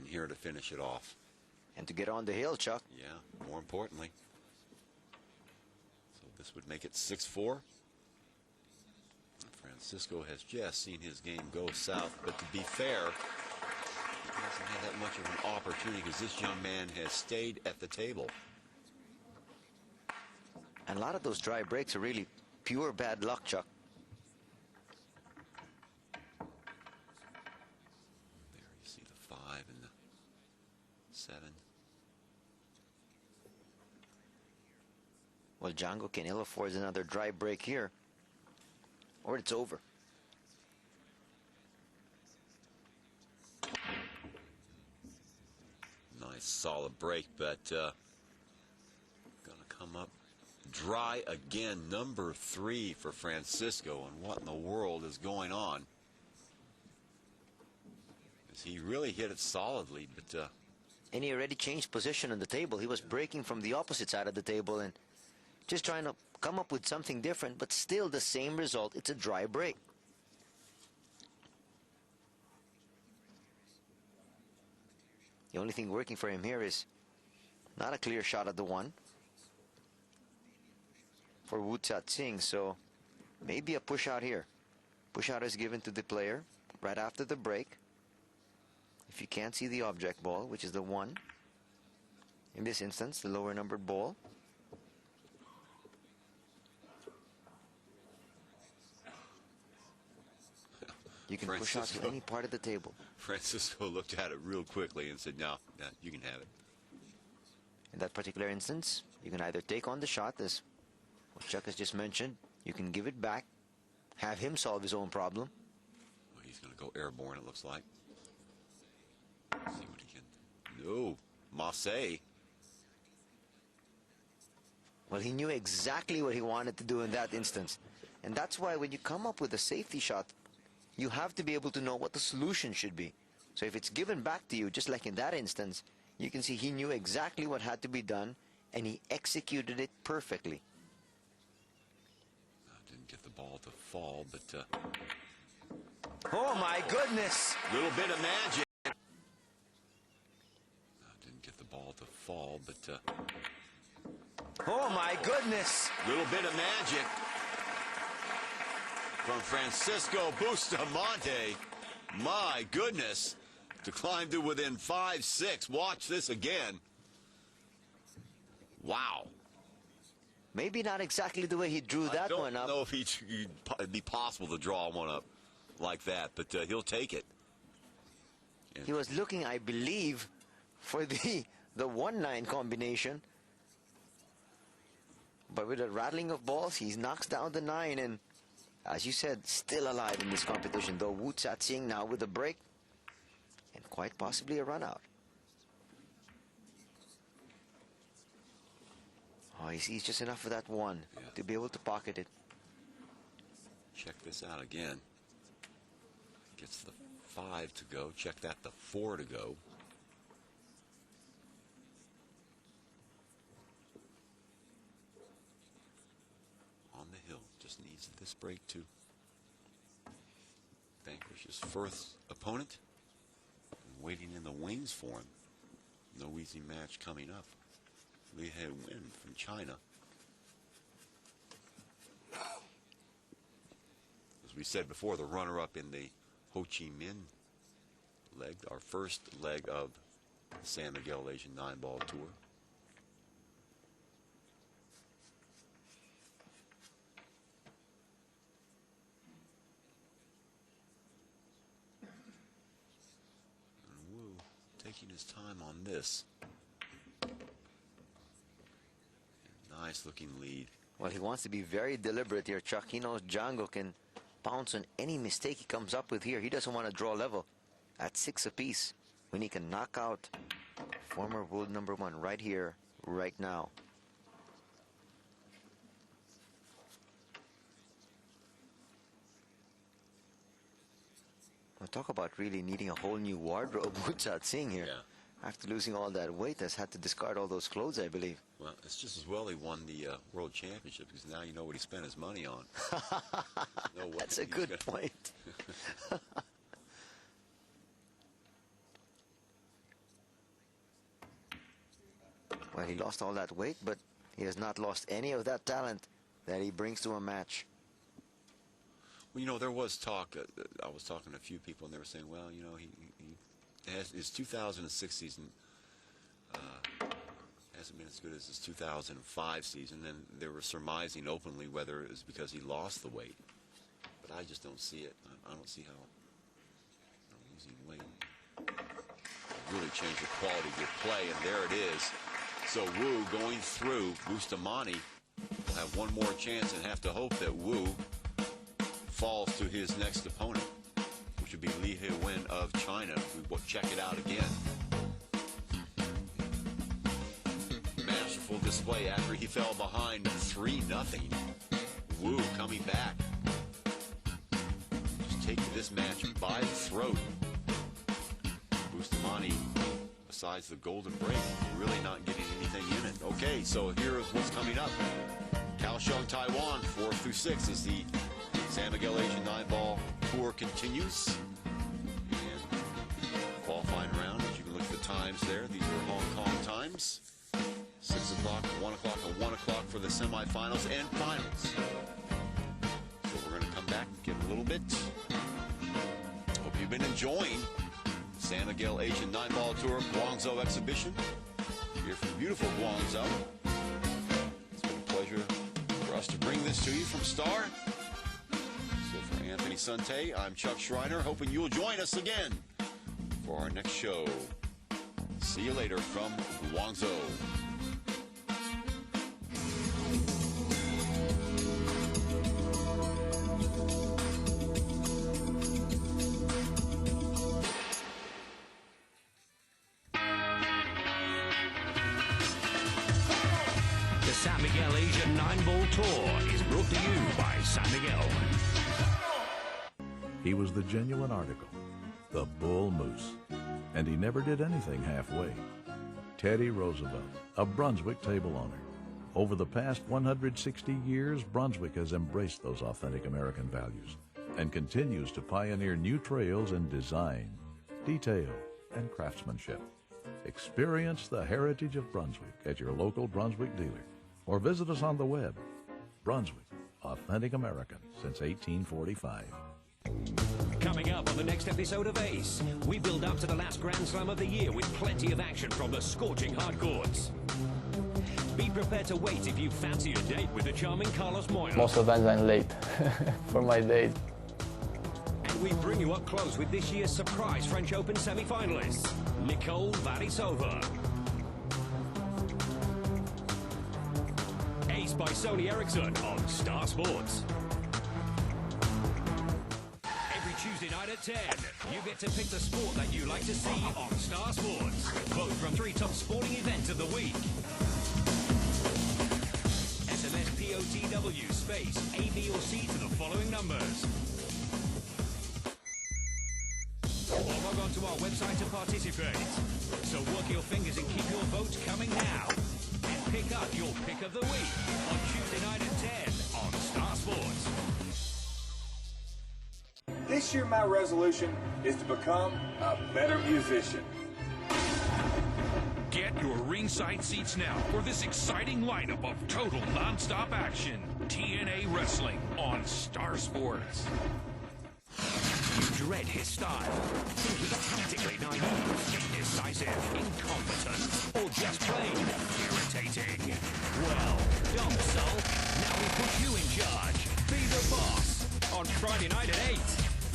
here to finish it off. And to get on the hill, Chuck. Yeah, more importantly. So this would make it 6-4. Francisco has just seen his game go south, but to be fair, he hasn't had that much of an opportunity because this young man has stayed at the table. And a lot of those dry breaks are really pure bad luck, Chuck. There you see the 5 and the 7. Well, Django can ill afford another dry break here, or it's over. Nice solid break, but gonna come up dry again. Number 3 for Francisco. And what in the world is going on? As he really hit it solidly, but and he already changed position on the table. He was breaking from the opposite side of the table and just trying to come up with something different, but still the same result. It's a dry break. The only thing working for him here is not a clear shot at the 1 for Chia-Ching, so maybe a push out here. Push out is given to the player right after the break. If you can't see the object ball, which is the 1, in this instance, the lower numbered ball. You can push out to any part of the table. Francisco looked at it real quickly and said, no, you can have it. In that particular instance, you can either take on the shot, as what Chuck has just mentioned. You can give it back, have him solve his own problem. Well, he's going to go airborne, it looks like. Let's see what he can. No, Marseille. Well, he knew exactly what he wanted to do in that instance. And that's why when you come up with a safety shot, you have to be able to know what the solution should be. So if it's given back to you, just like in that instance, you can see he knew exactly what had to be done, and he executed it perfectly. Didn't get the ball to fall, but... oh, my goodness! Little bit of magic. Didn't get the ball to fall, but... oh, my goodness! Little bit of magic from Francisco Bustamante. My goodness. To climb to within 5-6. Watch this again. Wow. Maybe not exactly the way he drew that one up. I don't know if it'd be possible to draw one up like that, but he'll take it. And he was looking, I believe, for the 1-9 combination. But with a rattling of balls, he knocks down the 9, and as you said, still alive in this competition, though Chia-Ching now with a break and quite possibly a run out. Oh, he sees just enough of that 1 to be able to pocket it. Check this out again. Gets the 5 to go. Check that, the 4 to go. On the hill. Just needs this break to vanquish his first opponent. And waiting in the wings for him. No easy match coming up. Li He Wen from China. As we said before, the runner-up in the Ho Chi Minh leg, our first leg of the San Miguel Asian 9-ball tour. And Wu taking his time on this. Nice looking lead. Well, he wants to be very deliberate here, Chuck. He knows Django can pounce on any mistake he comes up with here. He doesn't want to draw level at 6 apiece when he can knock out former world number 1 right here, right now. We'll talk about really needing a whole new wardrobe. Chia-Ching here. Yeah. After losing all that weight, has had to discard all those clothes, I believe. Well, it's just as well he won the World Championship, because now you know what he spent his money on. That's a good point. Well, he lost all that weight, but he has not lost any of that talent that he brings to a match. Well, you know, there was talk. I was talking to a few people, and they were saying, well, you know, he has his 2006 season hasn't been as good as his 2005 season, and they were surmising openly whether it was because he lost the weight. But I just don't see it. I don't see how losing weight really changed the quality of your play, and there it is. So Wu going through. Bustamante will have one more chance and have to hope that Wu falls to his next opponent, which would be Li He Wen of China. We will check it out again. Masterful display after he fell behind 3-0. Wu coming back. Just taking this match by the throat. Bustamante, besides the golden break, really not getting anything in it. Okay, so here's what's coming up. Kaohsiung, Taiwan, 4 through 6 is the San Miguel Asian 9-ball tour continues. And qualifying round, as you can look at the times there, these are Hong Kong times. 6 o'clock, 1 o'clock, and 1 o'clock for the semifinals and finals. So we're going to come back and give a little bit. Hope you've been enjoying San Miguel Asian 9-ball tour Guangzhou exhibition here from beautiful Guangzhou. It's been a pleasure for us to bring this to you from Star. So for Anthony Sante, I'm Chuck Schreiner, hoping you'll join us again for our next show. See you later from Guangzhou. The San Miguel Asian 9-ball tour is brought to you by San Miguel. He was the genuine article, the bull moose, and he never did anything halfway. Teddy Roosevelt, a Brunswick table owner. Over the past 160 years, Brunswick has embraced those authentic American values and continues to pioneer new trails in design, detail, and craftsmanship. Experience the heritage of Brunswick at your local Brunswick dealer or visit us on the web. Brunswick, authentic American since 1845. Coming up on the next episode of Ace, we build up to the last Grand Slam of the year with plenty of action from the scorching hard courts. Be prepared to wait if you fancy a date with the charming Carlos Moya. Most of the times I'm late for my date. And we bring you up close with this year's surprise French Open semi-finalists, Nicole Varisova. Ace by Sony Ericsson on Star Sports. Every Tuesday night at 10, you get to pick the sport that you like to see on Star Sports. Vote from 3 top sporting events of the week. SMS POTW space A, B, or C to the following numbers. Or log on to our website to participate. So work your fingers and keep your votes coming now. And pick up your pick of the week on Tuesday night at 10 on Star Sports. This year my resolution is to become a better musician. Get your ringside seats now for this exciting lineup of total non-stop action. TNA Wrestling on Star Sports. You dread his style. Think he's tactically naive, indecisive, incompetent, or just plain irritating. Well, don't sulk. Now we put you in charge. Be the boss. On Friday night at 8,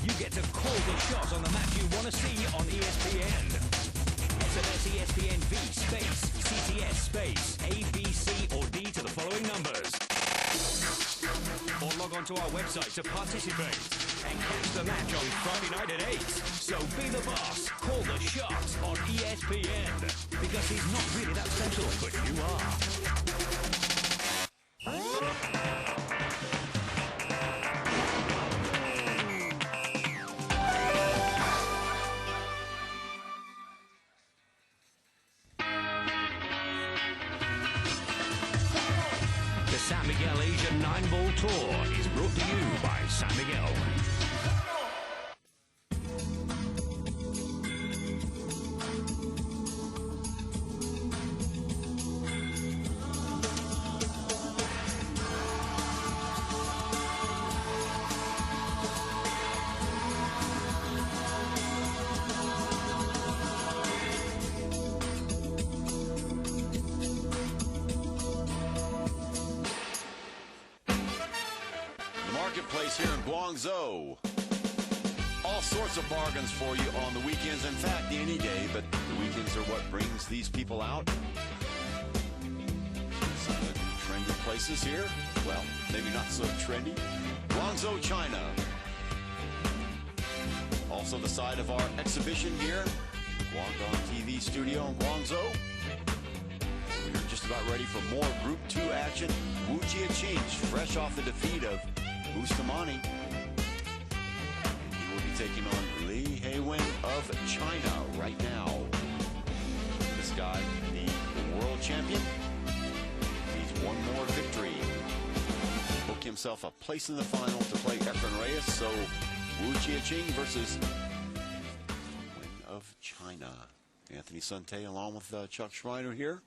you get to call the shots on the match you want to see on ESPN. SMS ESPN V space CTS space A, B, C, or D to the following numbers. Or log on to our website to participate and catch the match on Friday night at 8. So be the boss, call the shots on ESPN. Because he's not really that special, but you are. The San Miguel Asian 9-ball tour is brought to you by San Miguel. place here in Guangzhou. All sorts of bargains for you on the weekends. In fact, any day, but the weekends are what brings these people out. Some of the trendy places here. Well, maybe not so trendy. Guangzhou, China. Also the site of our exhibition here, Guangdong TV Studio in Guangzhou. We're just about ready for more Group 2 action. Chia-Ching, fresh off the defeat of Bustamante. He will be taking on Li He Wen of China right now. This guy, the world champion, needs one more victory. Book himself a place in the final to play Efren Reyes. So Chia-Ching versus Wen of China. Anthony Sante along with Chuck Schreiner here.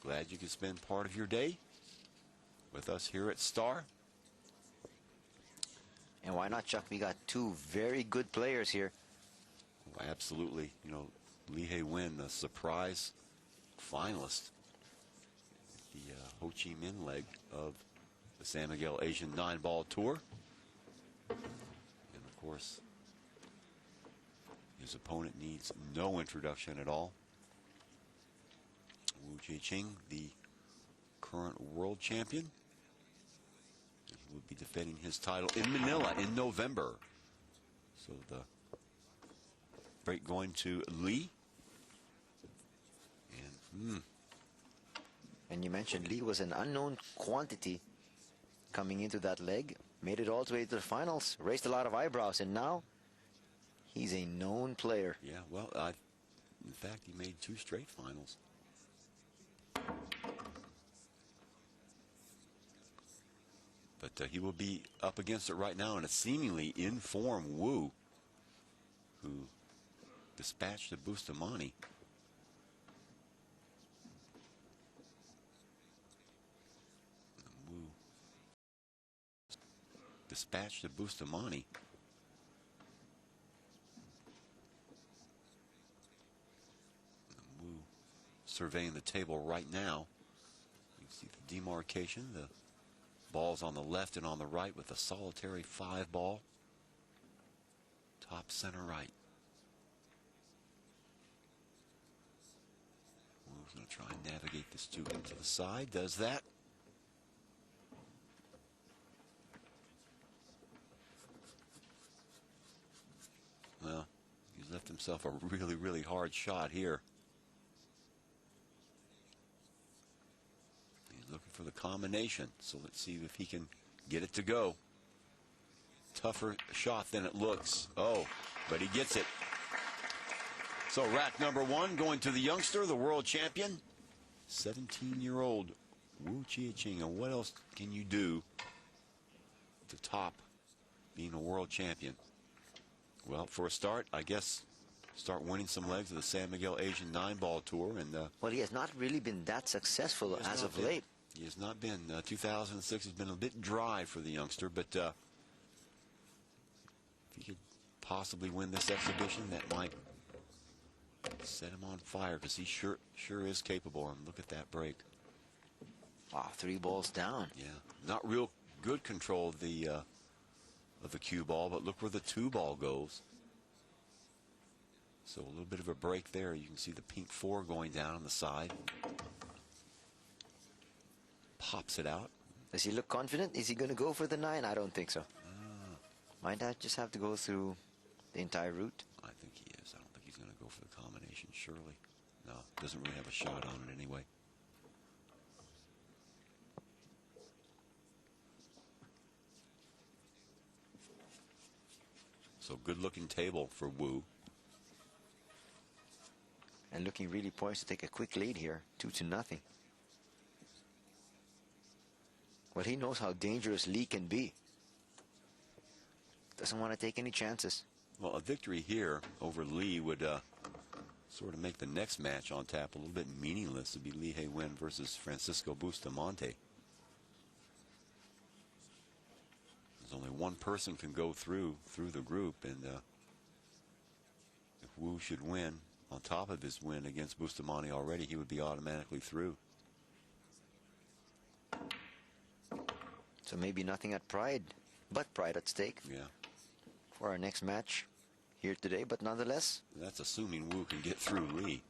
Glad you could spend part of your day with us here at Star. And why not, Chuck? We got two very good players here. Oh, absolutely. You know, Li He Wen, a surprise finalist. The Ho Chi Minh leg of the San Miguel Asian 9-ball tour. And of course, his opponent needs no introduction at all. Chia-Ching, the current world champion. He will be defending his title in Manila in November. So the break going to Li. And you mentioned Li was an unknown quantity coming into that leg. Made it all the way to the finals. Raised a lot of eyebrows. And now he's a known player. Yeah, well, in fact, he made 2 straight finals. But he will be up against it right now in a seemingly in-form Wu, who dispatched the Bustamante. Wu dispatched the Bustamante. Wu surveying the table right now. You can see the demarcation, the balls on the left and on the right with a solitary 5-ball. Top center right. Wu's going to try and navigate this to the side. Does that. Well, he's left himself a really, really hard shot here. Looking for the combination, so let's see if he can get it to go. Tougher shot than it looks. Oh, but he gets it. So rack number 1 going to the youngster, the world champion, 17-year-old Chia-Ching. And what else can you do to top being a world champion? Well, for a start, I guess start winning some legs of the San Miguel Asian 9-ball tour. And well, he has not really been that successful as of late. He has not been. 2006 has been a bit dry for the youngster, but if he could possibly win this exhibition, that might set him on fire, because he sure is capable. And look at that break. Wow, 3 balls down. Yeah, not real good control of the cue ball, but look where the 2-ball goes. So a little bit of a break there. You can see the pink 4 going down on the side. Pops it out. Does he look confident? Is he going to go for the 9? I don't think so. Might I just have to go through the entire route? I think he is. I don't think he's going to go for the combination, surely. No, doesn't really have a shot on it anyway. So good-looking table for Wu. And looking really poised to take a quick lead here, 2-0. Well, he knows how dangerous Li can be. Doesn't want to take any chances. Well, a victory here over Li would sort of make the next match on tap a little bit meaningless. It'd be Li He Wen versus Francisco Bustamante. There's only one person can go through the group, and if Wu should win, on top of his win against Bustamante already, he would be automatically through. So maybe nothing at Pride but pride at stake Yeah. for our next match here today. But nonetheless, That's assuming Wu can get through Li.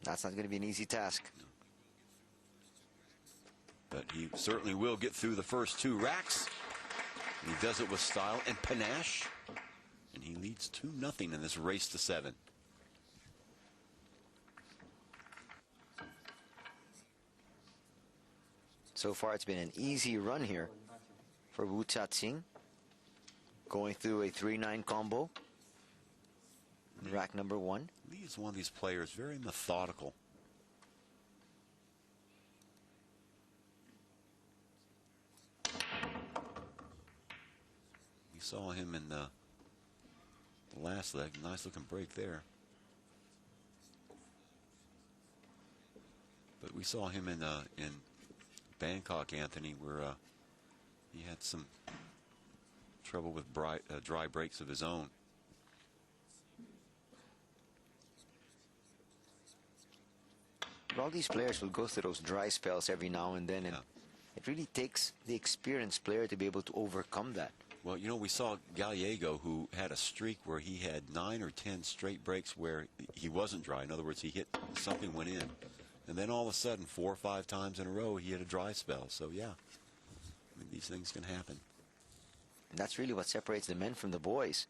that's not going to be an easy task. But he certainly will get through the first 2 racks. He does it with style and panache. And he leads 2-0 in this race to 7. So far, it's been an easy run here for Wu Chia-Ching, going through a 3-9 combo. Rack number 1. Li is one of these players, very methodical. We saw him in the last leg. Nice looking break there. But we saw him in Bangkok, Anthony, where he had some trouble with dry breaks of his own. All these players will go through those dry spells every now and then, and it really takes the experienced player to be able to overcome that. Well, you know, we saw Gallego, who had a streak where he had 9 or 10 straight breaks where he wasn't dry. In other words, he hit, something went in. And then all of a sudden, 4 or 5 times in a row, he had a dry spell. So, yeah, I mean, these things can happen. And that's really what separates the men from the boys,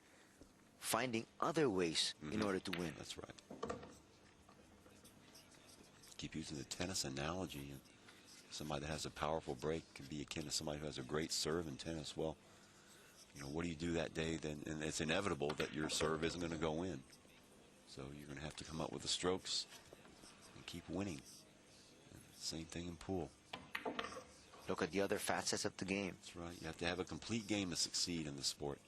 finding other ways in order to win. That's right. Keep using the tennis analogy. And somebody that has a powerful break can be akin to somebody who has a great serve in tennis. Well, you know, what do you do that day? Then, and it's inevitable that your serve isn't going to go in. So you're going to have to come up with the strokes and keep winning. And same thing in pool. Look at the other facets of the game. That's right. You have to have a complete game to succeed in the sport.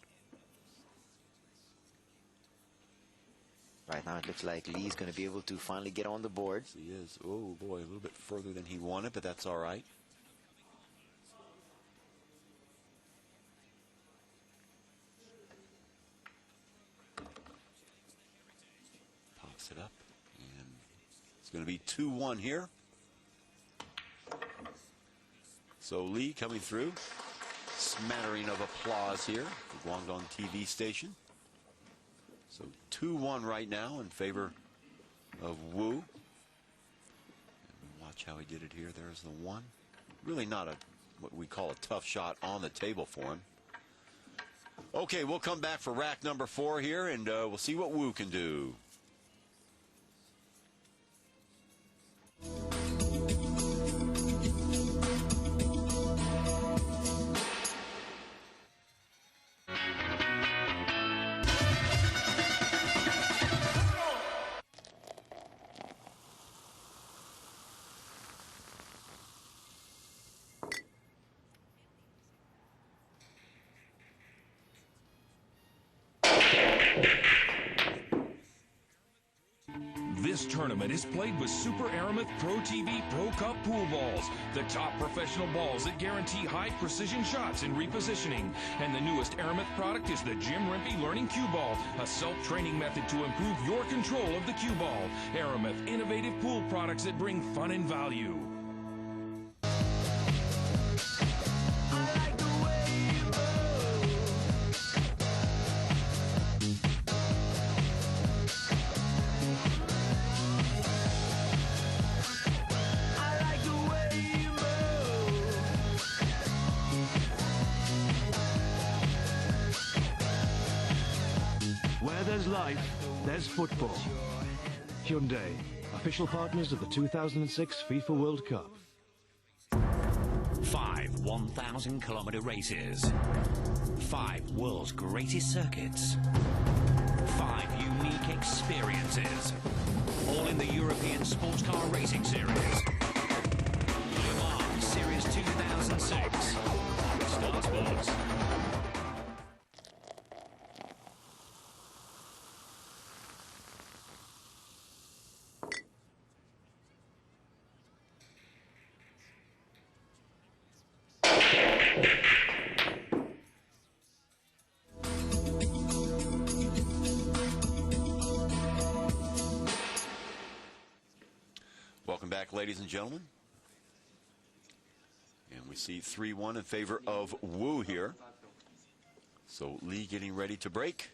Right now it looks like Li's going to be able to finally get on the board. Yes, he is. Oh, boy, a little bit further than he wanted, but that's all right. Pops it up, and it's going to be 2-1 here. So Li coming through. Smattering of applause here at the Guangdong TV station. So 2-1 right now in favor of Wu. And watch how he did it here. There's the 1. Really not what we call a tough shot on the table for him. Okay, we'll come back for rack number 4 here, and we'll see what Wu can do. This tournament is played with Super Aramith Pro TV Pro Cup pool balls, the top professional balls that guarantee high precision shots and repositioning. And the newest Aramith product is the Jim Rempe Learning Cue Ball, a self-training method to improve your control of the cue ball. Aramith, innovative pool products that bring fun and value. There's life, there's football. Hyundai, official partners of the 2006 FIFA World Cup. 5 1,000-kilometer races. 5 world's greatest circuits. 5 unique experiences. All in the European Sports Car Racing Series. Le Mans Series 2006. Star Sports. Welcome back, ladies and gentlemen. And we see 3-1 in favor of Wu here. So Li getting ready to break.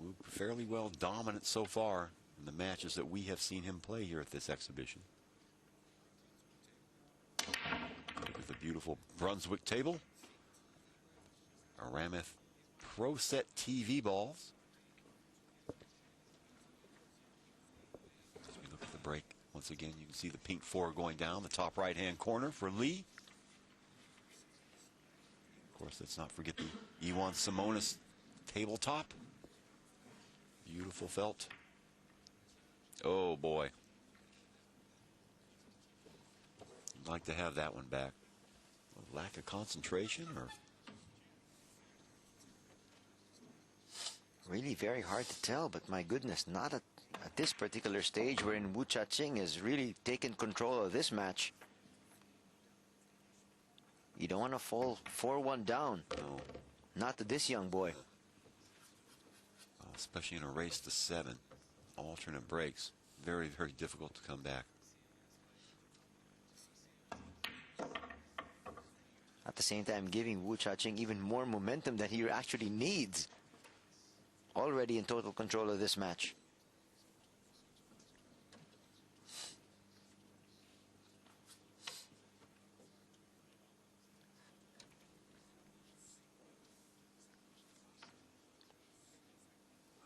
Moved fairly well dominant so far in the matches that we have seen him play here at this exhibition. Look at the beautiful Brunswick table. Aramis Pro Set TV balls. As we look at the break, once again, you can see the pink 4 going down the top right-hand corner for Li. Of course, let's not forget the Iwan Simonis tabletop. Beautiful felt. Oh, boy. I'd like to have that one back. A lack of concentration, or? Really very hard to tell, but my goodness, not at this particular stage wherein Wu Chia-Ching has really taken control of this match. You don't want to fall 4-1 down. No. Not to this young boy. Especially in a race to 7. Alternate breaks. Very, very difficult to come back. At the same time, giving Wu Chia-Ching even more momentum than he actually needs. Already in total control of this match.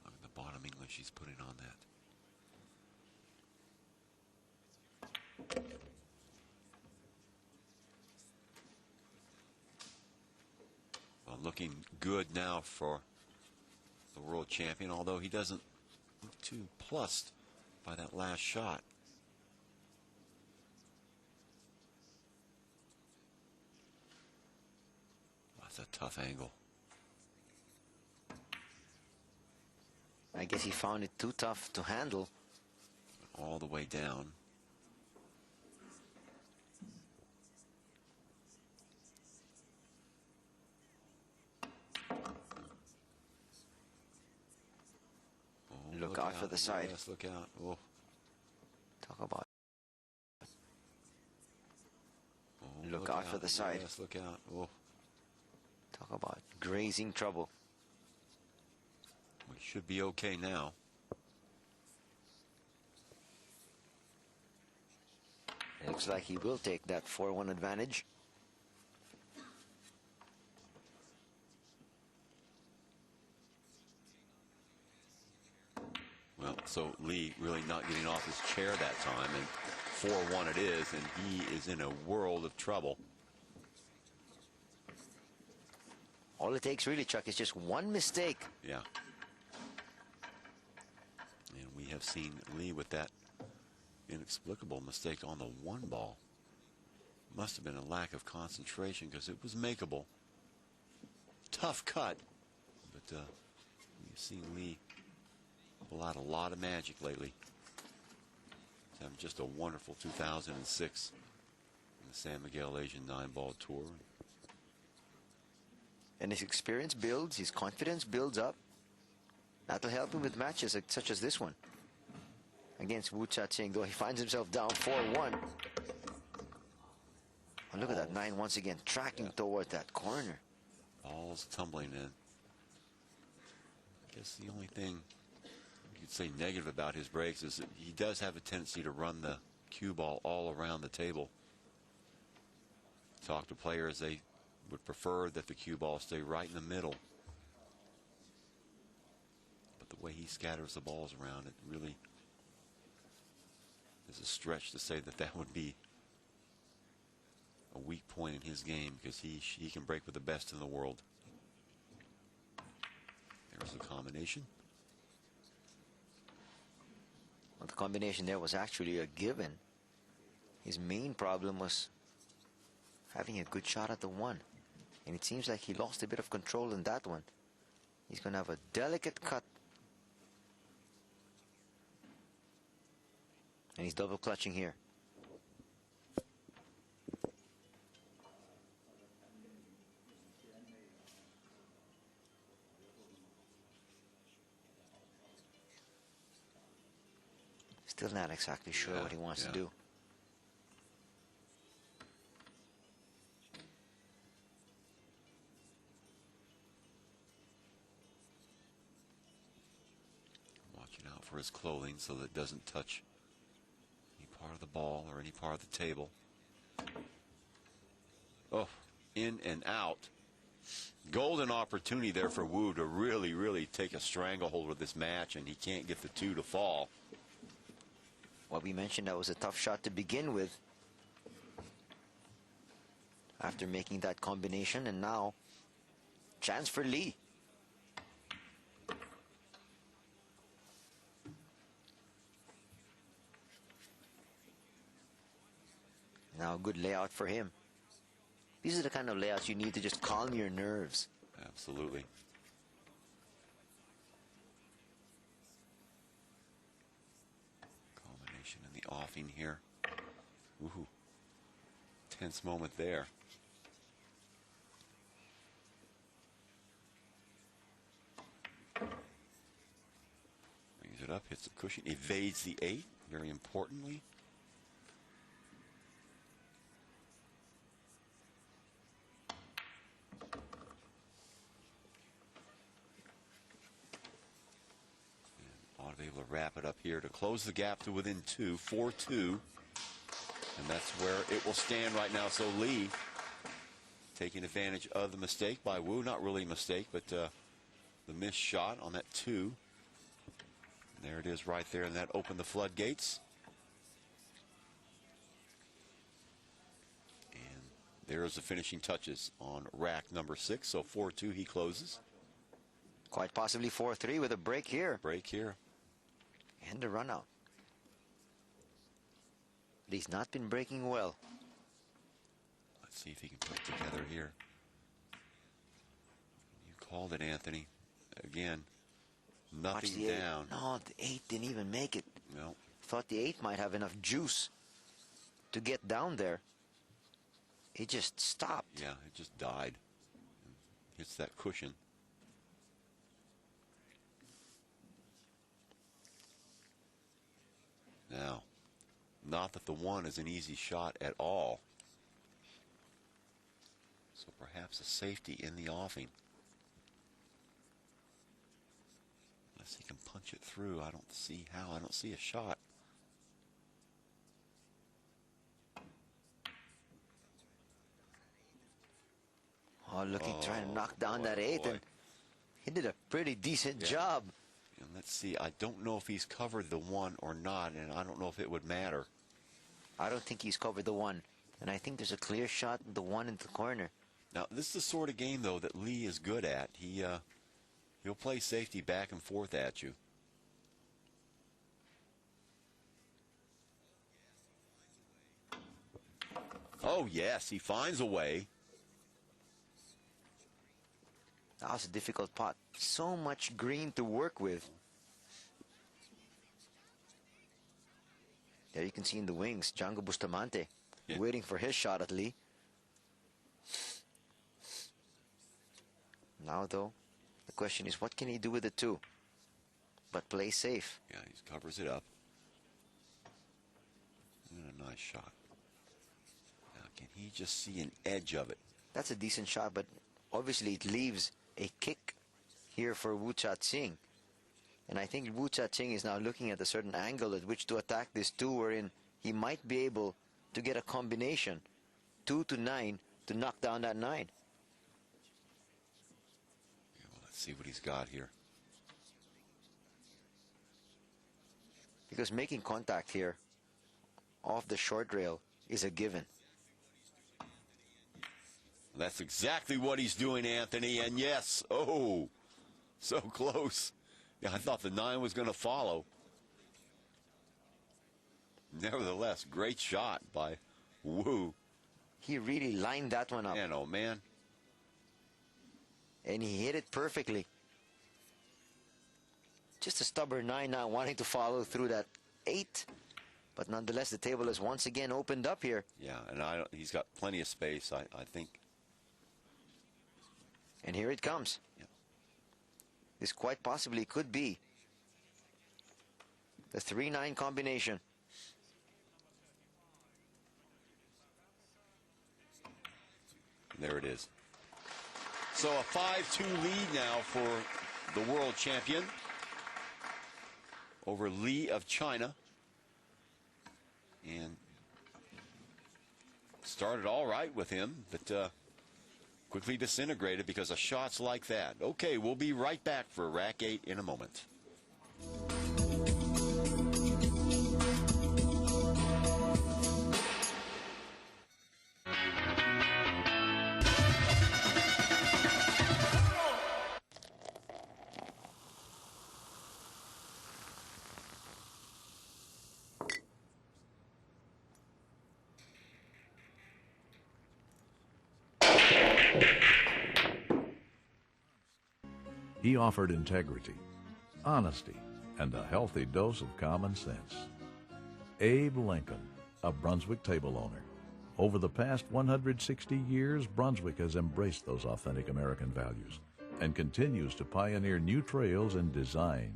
Look at the bottom English he's putting on that. Well, looking good now for the world champion, although he doesn't look too plussed by that last shot. That's a tough angle. I guess he found it too tough to handle. All the way down. Look out for the side. Yes, look out. Oh. Talk about. Oh, look out for the side. Yes, look out. Oh. Talk about grazing trouble. We should be okay now. Looks like he will take that 4-1 advantage. Well, so Li really not getting off his chair that time, and 4-1 it is, and he is in a world of trouble. All it takes really, Chuck, is just one mistake. Yeah. And we have seen Li with that inexplicable mistake on the 1 ball. Must have been a lack of concentration because it was makeable. Tough cut, but we've seen Li pull out a lot of magic lately. He's having just a wonderful 2006 in the San Miguel Asian 9-ball tour. And his experience builds, his confidence builds up. That'll help him with matches such as this one. Against Wu Chia-Ching, though he finds himself down 4-1. Oh, look at that 9 once again, tracking toward that corner. Ball's tumbling in. I guess the only thing you could say negative about his breaks is that he does have a tendency to run the cue ball all around the table. Talk to players, they would prefer that the cue ball stay right in the middle. But the way he scatters the balls around, it really is a stretch to say that that would be a weak point in his game, because he can break with the best in the world. There's the combination. Well, the combination there was actually a given. His main problem was having a good shot at the 1. And it seems like he lost a bit of control in that one. He's going to have a delicate cut. And he's double clutching here. Still not exactly sure what he wants to do. for his clothing so that it doesn't touch any part of the ball or any part of the table. Oh, in and out. Golden opportunity there for Wu to really, really take a stranglehold of this match, and he can't get the two to fall. Well, we mentioned that was a tough shot to begin with. After making that combination, and now chance for Li. Now good layout for him. These are the kind of layouts you need to just calm your nerves. Absolutely. Combination in the offing here. Woohoo. Tense moment there. Brings it up, hits the cushion, evades the 8, very importantly. Ought to be able to wrap it up here to close the gap to within 2, 4-2. And that's where it will stand right now. So Li taking advantage of the mistake by Wu. Not really a mistake, but the missed shot on that 2. And there it is right there, and that opened the floodgates. And there's the finishing touches on rack number 6. So 4-2, he closes. Quite possibly 4-3 with a break here. Break here. And a run out. But he's not been breaking well. Let's see if he can put it together here. You called it, Anthony. Again, nothing down. No, the 8 didn't even make it. No. Thought the 8 might have enough juice to get down there. It just stopped. Yeah, it just died. Hits that cushion. Now, not that the 1 is an easy shot at all. So perhaps a safety in the offing. Unless he can punch it through, I don't see how. I don't see a shot. Oh, looking, trying to knock down that 8, boy. and he did a pretty decent job. And let's see, I don't know if he's covered the 1 or not, and I don't know if it would matter. I don't think he's covered the 1, and I think there's a clear shot, the 1 in the corner. Now, this is the sort of game, though, that Li is good at. He'll play safety back and forth at you. Oh, yes, he finds a way. That was a difficult pot. So much green to work with. There you can see in the wings, Django Bustamante waiting for his shot at Li. Now, though, the question is, what can he do with the 2? But play safe. Yeah, he covers it up. And a nice shot. Now, can he just see an edge of it? That's a decent shot, but obviously it leaves a kick here for Wu Chia-Ching. And I think Wu Chia-Ching is now looking at a certain angle at which to attack this 2, wherein he might be able to get a combination 2 to 9 to knock down that 9. Yeah, well, let's see what he's got here. Because making contact here off the short rail is a given. That's exactly what he's doing, Anthony. And yes, oh, so close. Yeah, I thought the 9 was going to follow. Nevertheless, great shot by Wu. He really lined that one up. Man, oh man. And he hit it perfectly. Just a stubborn 9 now, wanting to follow through that 8. But nonetheless, the table is once again opened up here. Yeah, and he's got plenty of space, I think. And here it comes. Yeah. This quite possibly could be the 3-9 combination. There it is. So a 5-2 lead now for the world champion over Li of China. And started all right with him, but quickly disintegrated because of shots like that. Okay, we'll be right back for Rack 8 in a moment. He offered integrity, honesty, and a healthy dose of common sense. Abe Lincoln, a Brunswick table owner. Over the past 160 years, Brunswick has embraced those authentic American values and continues to pioneer new trails in design,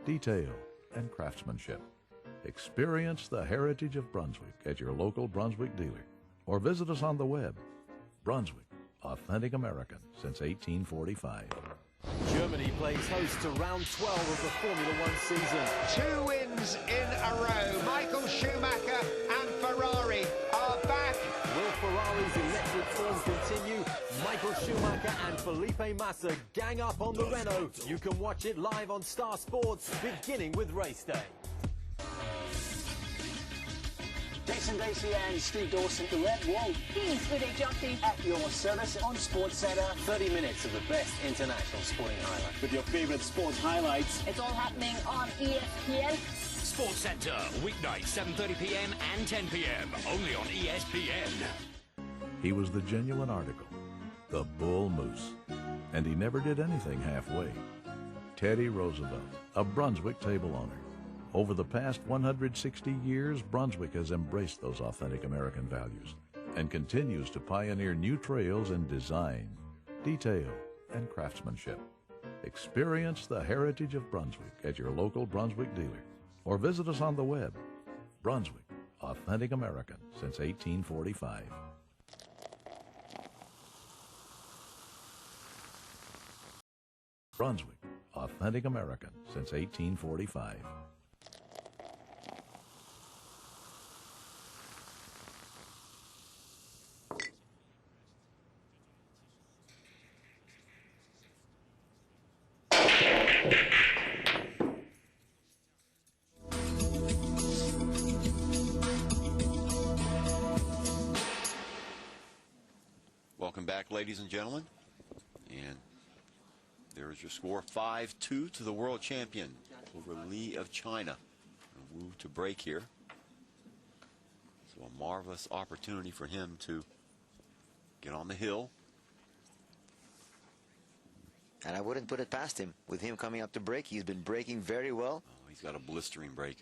detail, and craftsmanship. Experience the heritage of Brunswick at your local Brunswick dealer or visit us on the web. Brunswick, authentic American since 1845. Germany plays host to round 12 of the Formula One season. 2 wins in a row. Michael Schumacher and Ferrari are back. Will Ferrari's electric form continue? Michael Schumacher and Felipe Massa gang up on the Renault. You can watch it live on Star Sports, beginning with race day. Jason Dacey and Steve Dawson, the Red Wall. Kings with a jockey At your service on Sports Center. 30 minutes of the best international sporting highlights. With your favorite sports highlights. It's all happening on ESPN. Sports Center, weeknights 7:30 p.m. and 10 p.m. only on ESPN. He was the genuine article, the Bull Moose, and he never did anything halfway. Teddy Roosevelt, a Brunswick table owner. Over the past 160 years, Brunswick has embraced those authentic American values and continues to pioneer new trails in design, detail, and craftsmanship. Experience the heritage of Brunswick at your local Brunswick dealer or visit us on the web. Brunswick, authentic American since 1845. Brunswick, authentic American since 1845. Welcome back, ladies and gentlemen. And there is your score, 5-2 to the world champion over Li of China. Wu to break here. So a marvelous opportunity for him to get on the hill. And I wouldn't put it past him. With him coming up to break, he's been breaking very well. Oh, he's got a blistering break.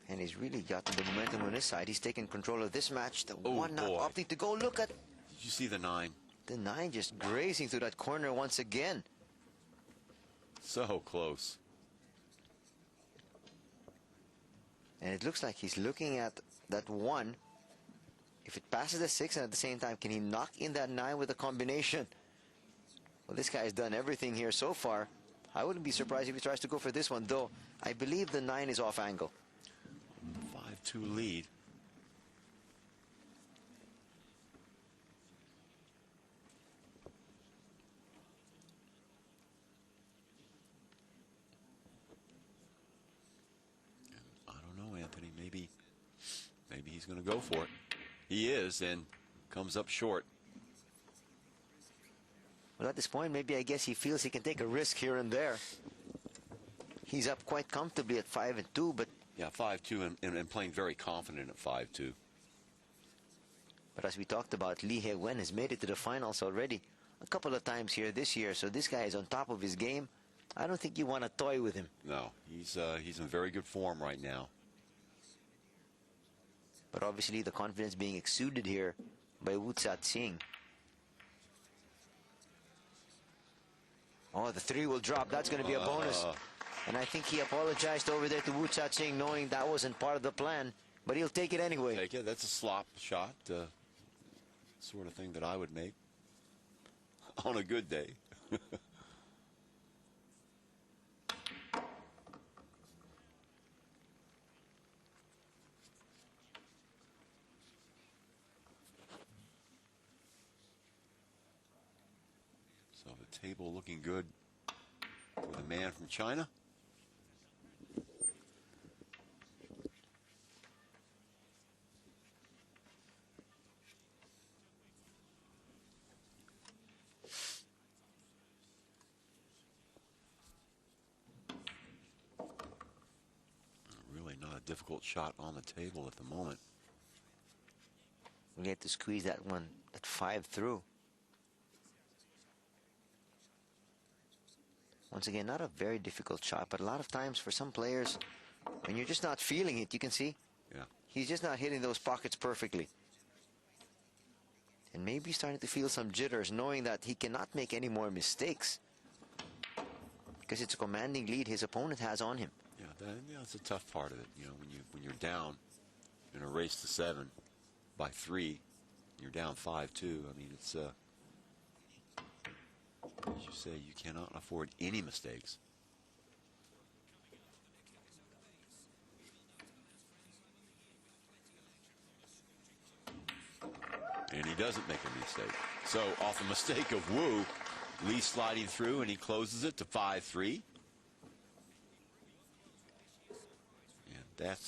And he's really got the momentum on his side. He's taken control of this match. The one not boy. opting to go. Look at Did you see the 9? the 9 just grazing through that corner once again. So close. And it looks like he's looking at that 1. If it passes the 6 and at the same time, can he knock in that 9 with a combination? Well, this guy has done everything here so far. I wouldn't be surprised if he tries to go for this one, though. I believe the 9 is off angle. 5-2 lead. I don't know, Anthony. Maybe he's going to go for it. He is, and comes up short. Well, at this point, maybe I guess he feels he can take a risk here and there. He's up quite comfortably at 5-2, but yeah, 5-2 and playing very confident at 5-2. But as we talked about, Li He Wen has made it to the finals already a couple of times here this year. So this guy is on top of his game. I don't think you want to toy with him. No, he's in very good form right now. But obviously the confidence being exuded here by Chia-Ching. Oh, the 3 will drop. That's going to be a bonus. And I think he apologized over there to Chia-Ching, knowing that wasn't part of the plan. But he'll take it anyway. Take it. That's a slop shot. Sort of thing that I would make on a good day. So the table looking good for the man from China. Really not a difficult shot on the table at the moment. We get to squeeze that one at 5 through. Once again, not a very difficult shot, but a lot of times for some players, when you're just not feeling it, you can see, yeah, he's just not hitting those pockets perfectly. And maybe starting to feel some jitters, knowing that he cannot make any more mistakes because it's a commanding lead his opponent has on him. Yeah, that's a tough part of it. You know, when you're down in a race to 7 by 3, you're down 5-2. I mean, it's as you say, you cannot afford any mistakes. And he doesn't make a mistake. So off the mistake of Wu, Li sliding through, and he closes it to 5-3. And that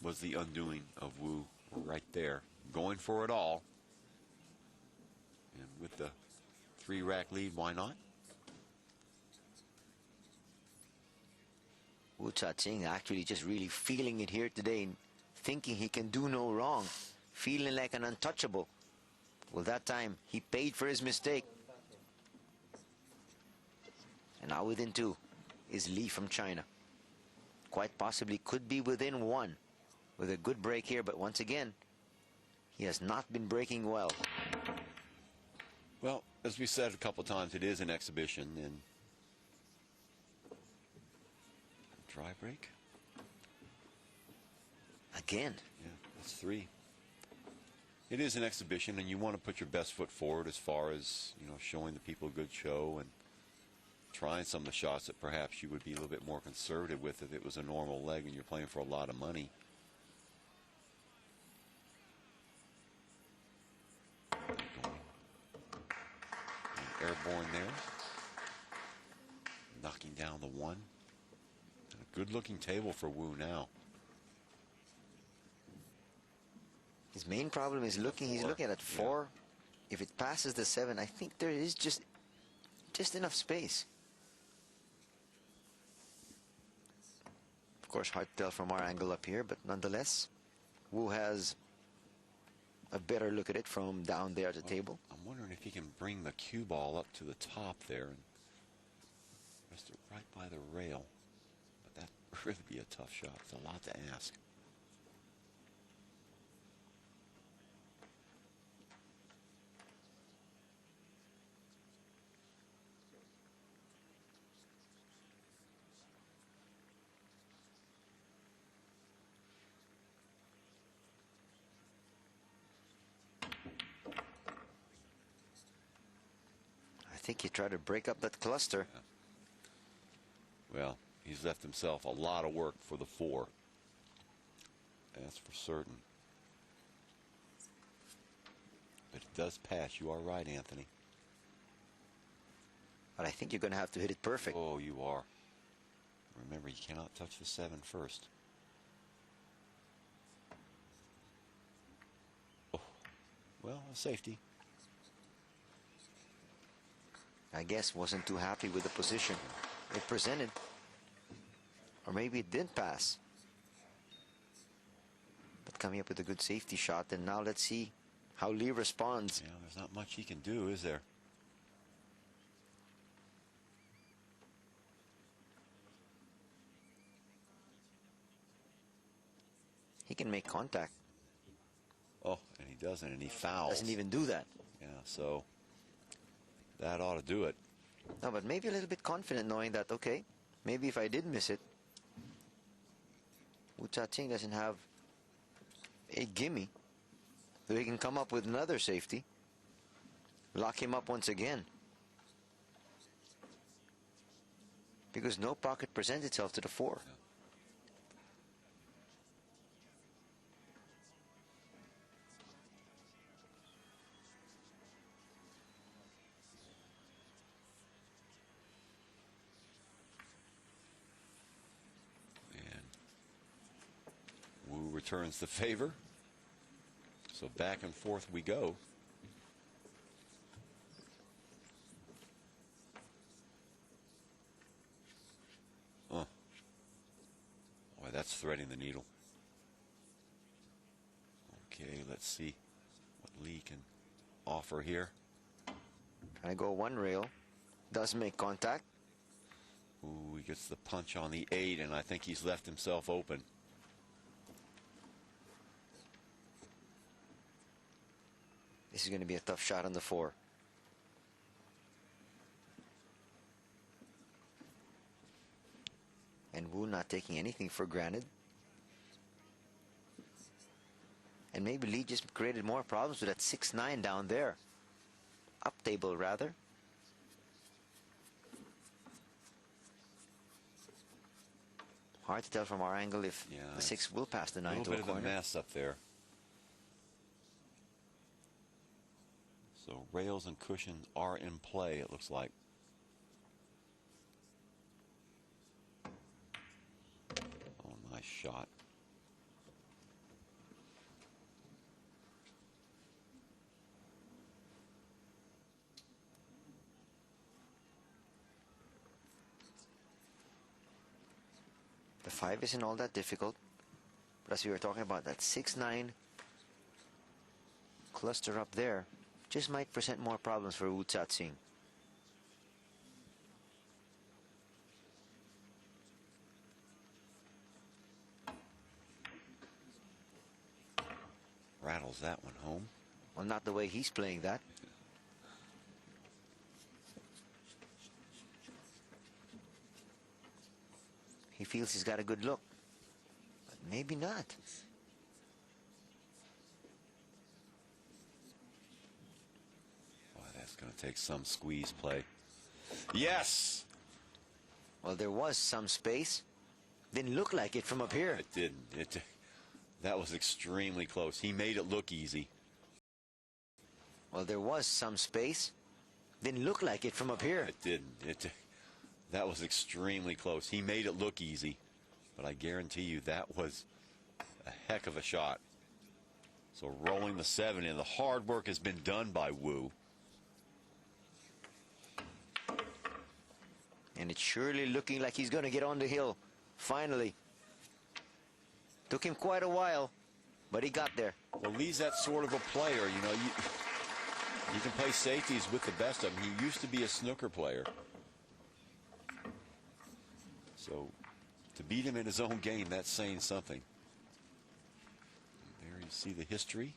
was the undoing of Wu right there. Going for it all. And with the 3-rack lead, why not? Wu Chia-Ching actually just really feeling it here today, thinking he can do no wrong, feeling like an untouchable. Well, that time he paid for his mistake. And now within 2 is Li from China. Quite possibly could be within 1 with a good break here, but once again, he has not been breaking well. Well, as we said a couple times, it is an exhibition, and try break again. Yeah, that's 3. It is an exhibition, and you want to put your best foot forward as far as, you know, showing the people a good show and trying some of the shots that perhaps you would be a little bit more conservative with if it was a normal leg and you're playing for a lot of money. Airborne there, knocking down the 1. And a good-looking table for Wu now. His main problem is looking. He's looking at 4. Yeah. If it passes the 7, I think there is just enough space. Of course, hard to tell from our angle up here, but nonetheless, Wu has a better look at it from down there at the table. I'm wondering if he can bring the cue ball up to the top there and rest it right by the rail. But that would really be a tough shot. It's a lot to ask. I think he tried to break up that cluster. Yeah. Well, he's left himself a lot of work for the 4. That's for certain. But it does pass. You are right, Anthony. But I think you're going to have to hit it perfect. Oh, you are. Remember, you cannot touch the 7 first. Oh, well, a safety. I guess wasn't too happy with the position it presented. Or maybe it didn't pass. But coming up with a good safety shot, and now let's see how Li responds. Yeah, there's not much he can do, is there? He can make contact. Oh, and he doesn't, and he fouls. Doesn't even do that. Yeah, so that ought to do it. No, but maybe a little bit confident knowing that, okay, maybe if I did miss it, Wu Chia-Ching doesn't have a gimme. So he can come up with another safety. Lock him up once again. Because no pocket presents itself to the 4. Yeah. returns the favor. So back and forth we go. Oh. Boy, that's threading the needle. Okay, let's see what Li can offer here. Trying to go one rail. Does make contact. Ooh, he gets the punch on the 8, and I think he's left himself open. This is going to be a tough shot on the 4. And Wu not taking anything for granted. And maybe Li just created more problems with that 6-9 down there. Up table, rather. Hard to tell from our angle if the 6 will pass the 9 to a corner. A little bit of a mess up there. So rails and cushions are in play, it looks like. Oh, nice shot. The 5 isn't all that difficult, but as we were talking about, that 6-9 cluster up there just might present more problems for Wu Chia-Ching. Rattles that one home. Well, not the way he's playing that. He feels he's got a good look, but maybe not. Boy, that's going to take some squeeze play. Yes! Well, there was some space. Didn't look like it from up here. It didn't. That was extremely close. He made it look easy. Well, there was some space. Didn't look like it from up here. It didn't. That was extremely close. He made it look easy, but I guarantee you that was a heck of a shot. So rolling the 7 in. The hard work has been done by Wu. And it's surely looking like he's going to get on the hill. Finally. Took him quite a while, but he got there. Well, Li's that sort of a player. You know, you can play safeties with the best of them. He used to be a snooker player. So to beat him in his own game, that's saying something. And there you see the history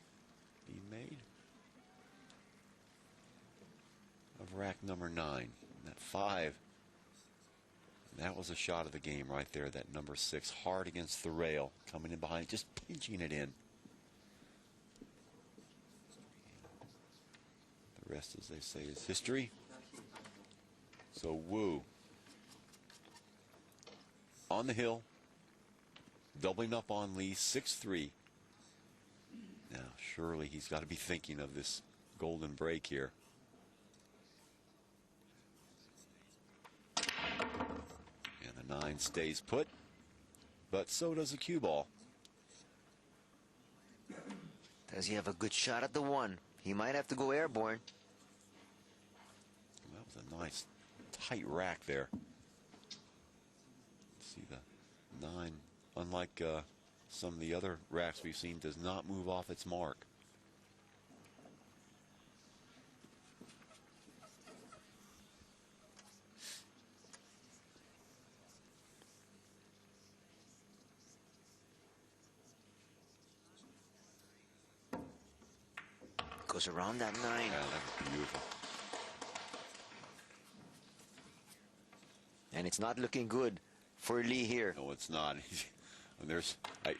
being made of rack number 9. And that 5, and that was a shot of the game right there. That number 6 hard against the rail, coming in behind, just pinching it in. The rest, as they say, is history. So Wu on the hill, doubling up on Li, 6-3. Now, surely he's got to be thinking of this golden break here. And the 9 stays put, but so does the cue ball. Does he have a good shot at the 1? He might have to go airborne. That was a nice tight rack there. See the 9, unlike some of the other racks we've seen, does not move off its mark. Goes around that 9. Yeah, that's beautiful. And it's not looking good for Li here. No, it's not.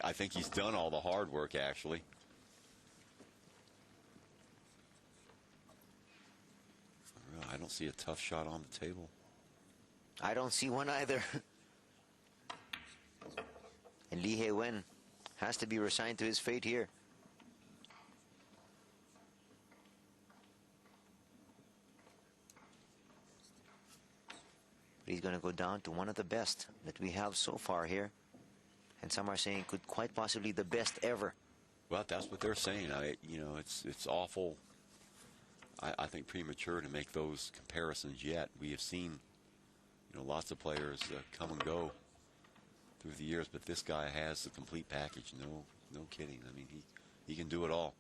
I think he's done all the hard work, actually. I don't see a tough shot on the table. I don't see one either. And Li He Wen has to be resigned to his fate here. But he's going to go down to one of the best that we have so far here. And some are saying could quite possibly the best ever. Well, that's what they're saying. It's awful. I think premature to make those comparisons yet. We have seen, lots of players come and go through the years, but this guy has the complete package. No kidding. I mean, he can do it all.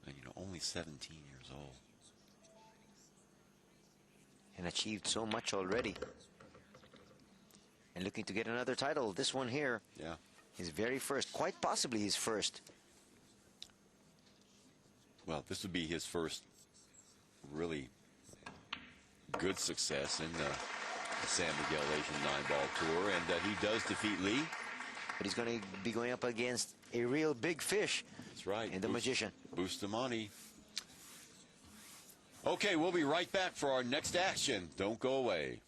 And only 17 years old. And achieved so much already. And looking to get another title. This one here. Yeah. His very first, quite possibly his first. Well, this would be his first really good success in the San Miguel Asian 9-ball tour, and he does defeat Li. But he's going to be going up against a real big fish. That's right. And the magician. Bustamante. Okay, we'll be right back for our next action. Don't go away.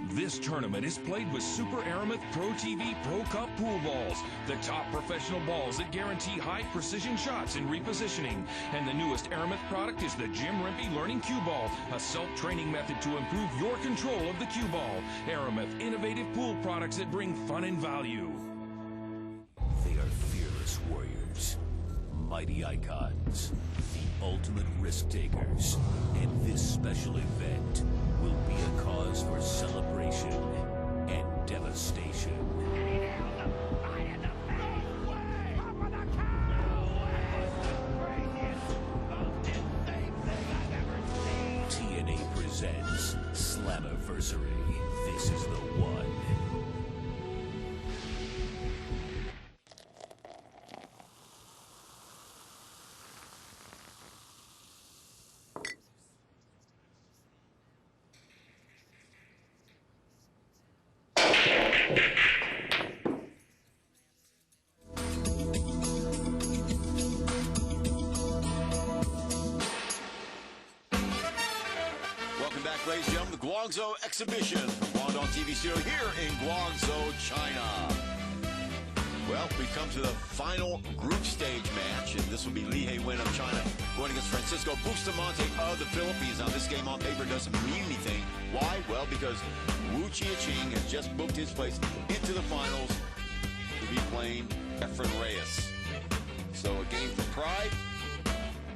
This tournament is played with Super Aramith Pro TV Pro Cup pool balls, the top professional balls that guarantee high precision shots and repositioning. And the newest Aramith product is the Jim Rempe Learning Cue Ball, a self-training method to improve your control of the cue ball. Aramith, innovative pool products that bring fun and value. They are fearless warriors, mighty icons, the ultimate risk takers, and this special event will be a cause for celebration and devastation. TNA presents Slammiversary. This is the one. Ladies and gentlemen, the Guangzhou exhibition from Guangdong TV Studio here in Guangzhou, China. Well, we've come to the final group stage match, and this will be Li He Wen of China going against Francisco Bustamante of the Philippines. Now, this game on paper doesn't mean anything. Why? Well, because Chia-Ching has just booked his place into the finals to be playing Efren Reyes. So a game for pride.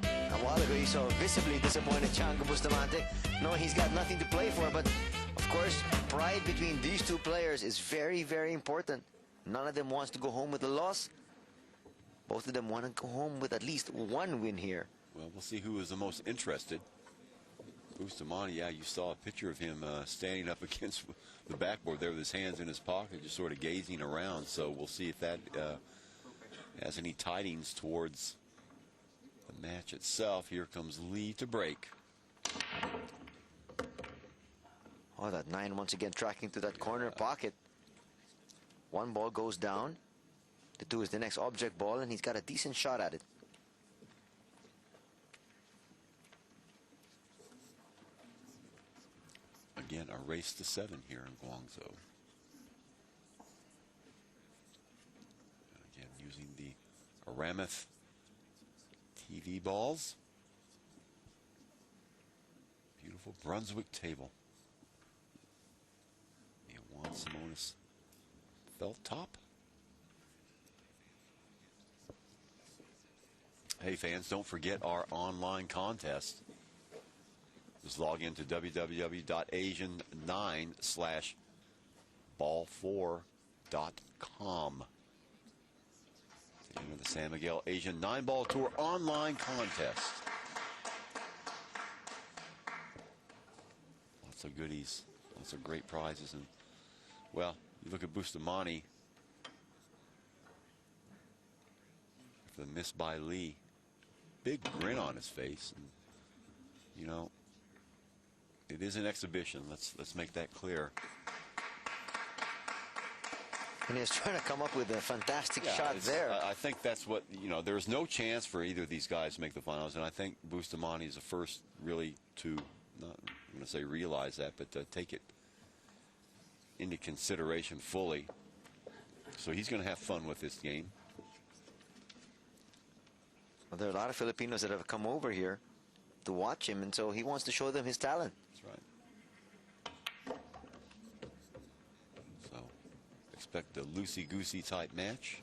A while ago, you saw visibly disappointed Django Bustamante, knowing he's got nothing to play for. But, of course, pride between these two players is very, very important. None of them wants to go home with a loss. Both of them want to go home with at least one win here. Well, we'll see who is the most interested. Bustamante, yeah, you saw a picture of him standing up against the backboard there with his hands in his pocket, just sort of gazing around. So we'll see if that has any tidings towards the match itself. Here comes Li to break. Oh, that 9 once again tracking to that corner pocket. One ball goes down. The 2 is the next object ball, and he's got a decent shot at it. Again, a race to 7 here in Guangzhou. And again, using the Aramith TV balls. Beautiful Brunswick table. And Juan Simonis felt top. Hey fans, don't forget our online contest. Just log into www.asian9/ball4.com. The San Miguel Asian 9-ball tour online contest. Lots of goodies, lots of great prizes, and well, you look at Bustamante. The miss by Li, big grin on his face, and you know, it is an exhibition. Let's make that clear. And he's trying to come up with a fantastic Yeah, shot there. I think that's what, you know, there's no chance for either of these guys to make the finals, and I think Bustamante is the first really to, not I'm going to say realize that, but to take it into consideration fully. So he's going to have fun with this game. Well, there are a lot of Filipinos that have come over here to watch him, and so he wants to show them his talent. That's right. So expect a loosey-goosey type match.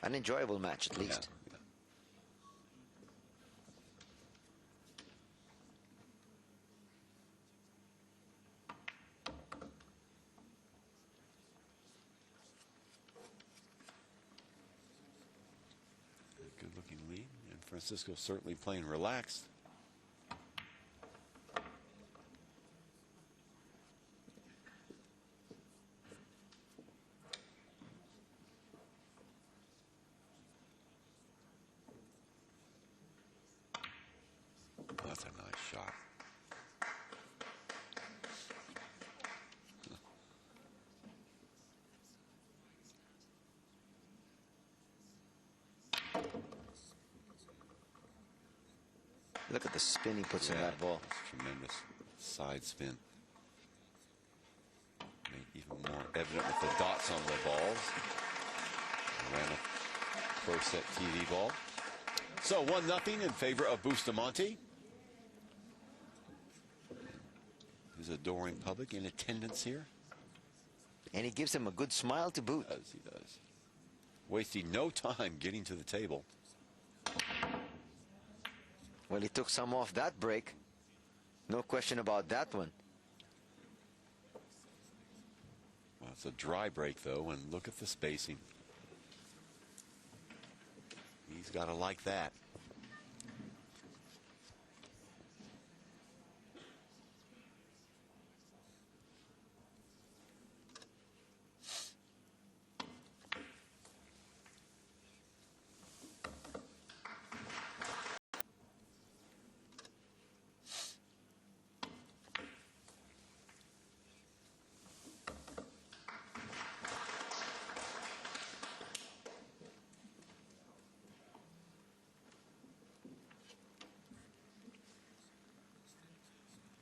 An enjoyable match, at least. Yeah. Good-looking lead, and Francisco certainly playing relaxed. That's a nice shot. Look at the spin he puts in that ball. Tremendous side spin. Made even more evident with the dots on the balls. Ran a pro set TV ball. So 1-0 in favor of Bustamante. His adoring public in attendance here. And he gives him a good smile to boot. He does. Wasting no time getting to the table. Well, he took some off that break. No question about that one. Well, it's a dry break, though, and look at the spacing. He's got to like that.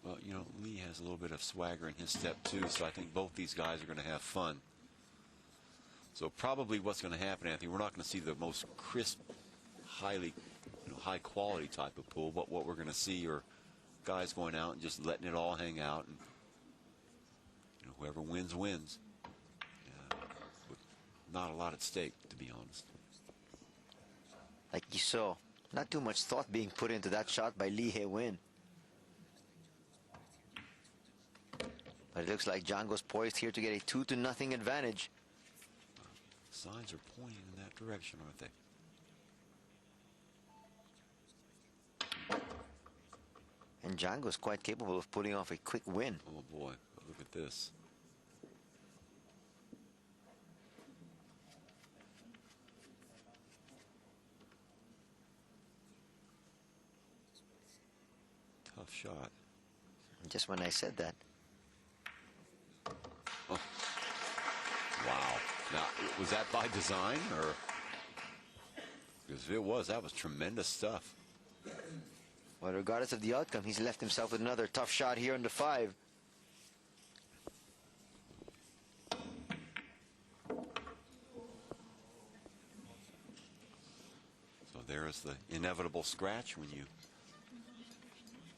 Well, you know, Li has a little bit of swagger in his step, too, so I think both these guys are going to have fun. So probably what's going to happen, Anthony, we're not going to see the most crisp, highly, high-quality type of pool, but what we're going to see are guys going out and just letting it all hang out, and whoever wins, wins. With not a lot at stake, to be honest. Like you saw, not too much thought being put into that shot by Li He Wen. But it looks like Django's poised here to get a 2-0 advantage. Signs are pointing in that direction, aren't they? And Django's quite capable of pulling off a quick win. Oh boy, look at this. Tough shot. Just when I said that. Oh. Wow. Now, was that by design, or? Because if it was, that was tremendous stuff. Well, regardless of the outcome, he's left himself with another tough shot here on the 5. So there is the inevitable scratch when you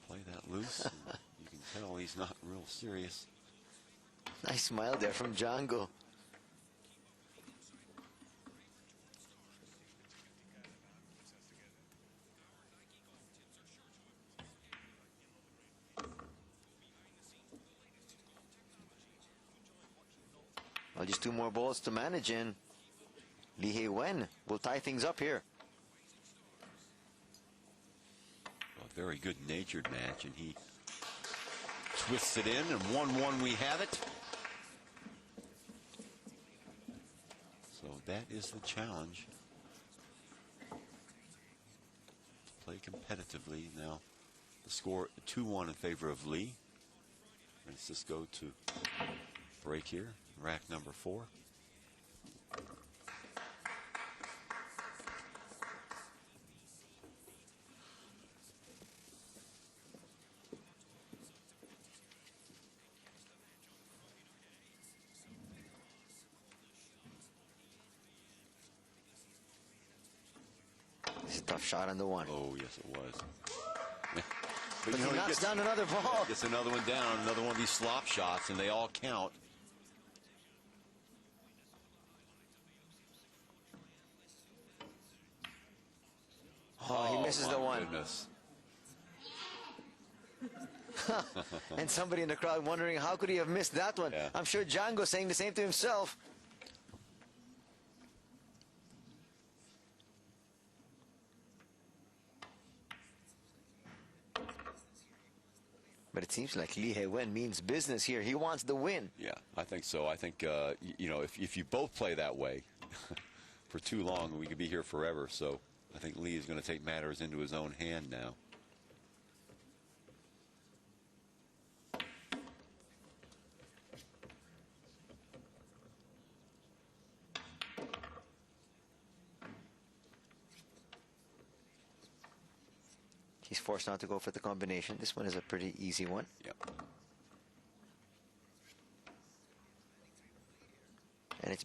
play that loose. You can tell he's not real serious. Nice smile there from Django. Well, just 2 more balls to manage, and Li He Wen will tie things up here. A very good-natured match, and he twists it in, and 1-1 we have it. So that is the challenge. Play competitively. Now, the score 2-1 in favor of Li. Francisco to break here. Rack number 4. It's a tough shot on the 1. Oh, yes, it was. But he knocks down another ball. Gets another one down, another one of these slop shots, and they all count. Oh, he misses the 1. Goodness. And somebody in the crowd wondering how could he have missed that one. Yeah. I'm sure Django saying the same to himself. But it seems like Li He Wen means business here. He wants the win. Yeah, I think so. I think, you know, if you both play that way for too long, we could be here forever. So I think Li is going to take matters into his own hand now. He's forced not to go for the combination. This one is a pretty easy one. Yep. And it's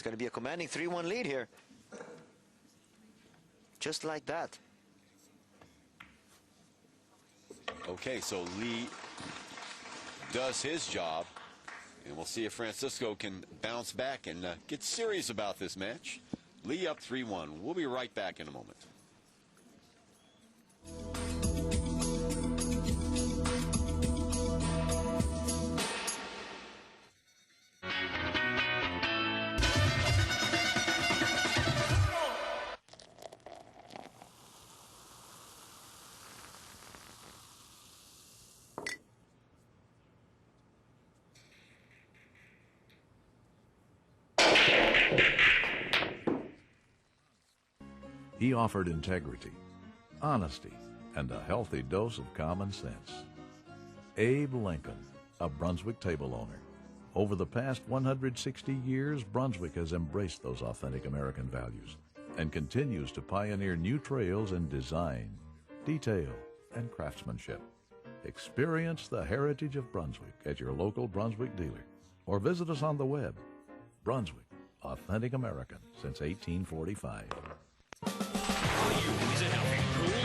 going to be a commanding 3-1 lead here. Just like that. Okay, so Li does his job, and we'll see if Francisco can bounce back and get serious about this match. Li up 3-1. We'll be right back in a moment. He offered integrity, honesty, and a healthy dose of common sense. Abe Lincoln, a Brunswick table owner. Over the past 160 years, Brunswick has embraced those authentic American values and continues to pioneer new trails in design, detail, and craftsmanship. Experience the heritage of Brunswick at your local Brunswick dealer or visit us on the web. Brunswick, authentic American since 1845. Is it helping pool?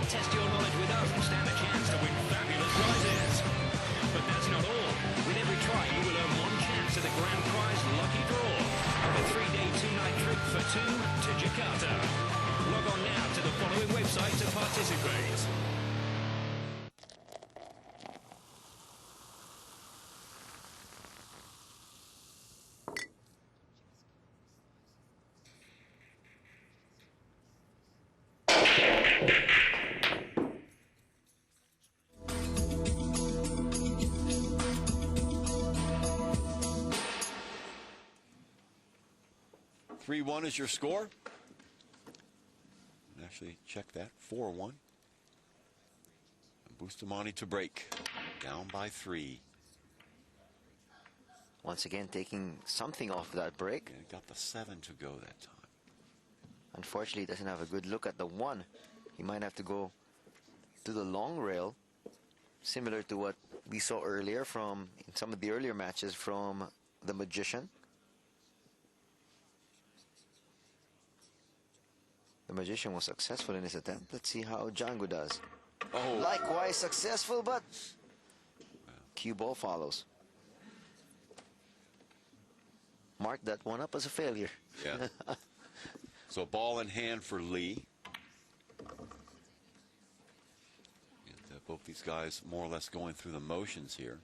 Test your knowledge with us and stand a chance to win fabulous prizes. But that's not all. With every try, you will earn one chance at the grand prize lucky draw of a 3-day, 2-night trip for 2 to Jakarta. Log on now to the following website to participate. One is your score. Actually, check that. 4-1. Bustamante to break. Down by 3. Once again, taking something off that break. Yeah, got the 7 to go that time. Unfortunately, he doesn't have a good look at the 1. He might have to go to the long rail, similar to what we saw earlier from in some of the earlier matches from the Magician. The Magician was successful in his attempt. Let's see how Django does. Oh. Likewise successful, but cue ball follows. Mark that one up as a failure. Yeah. So ball in hand for Li. And, both these guys more or less going through the motions here.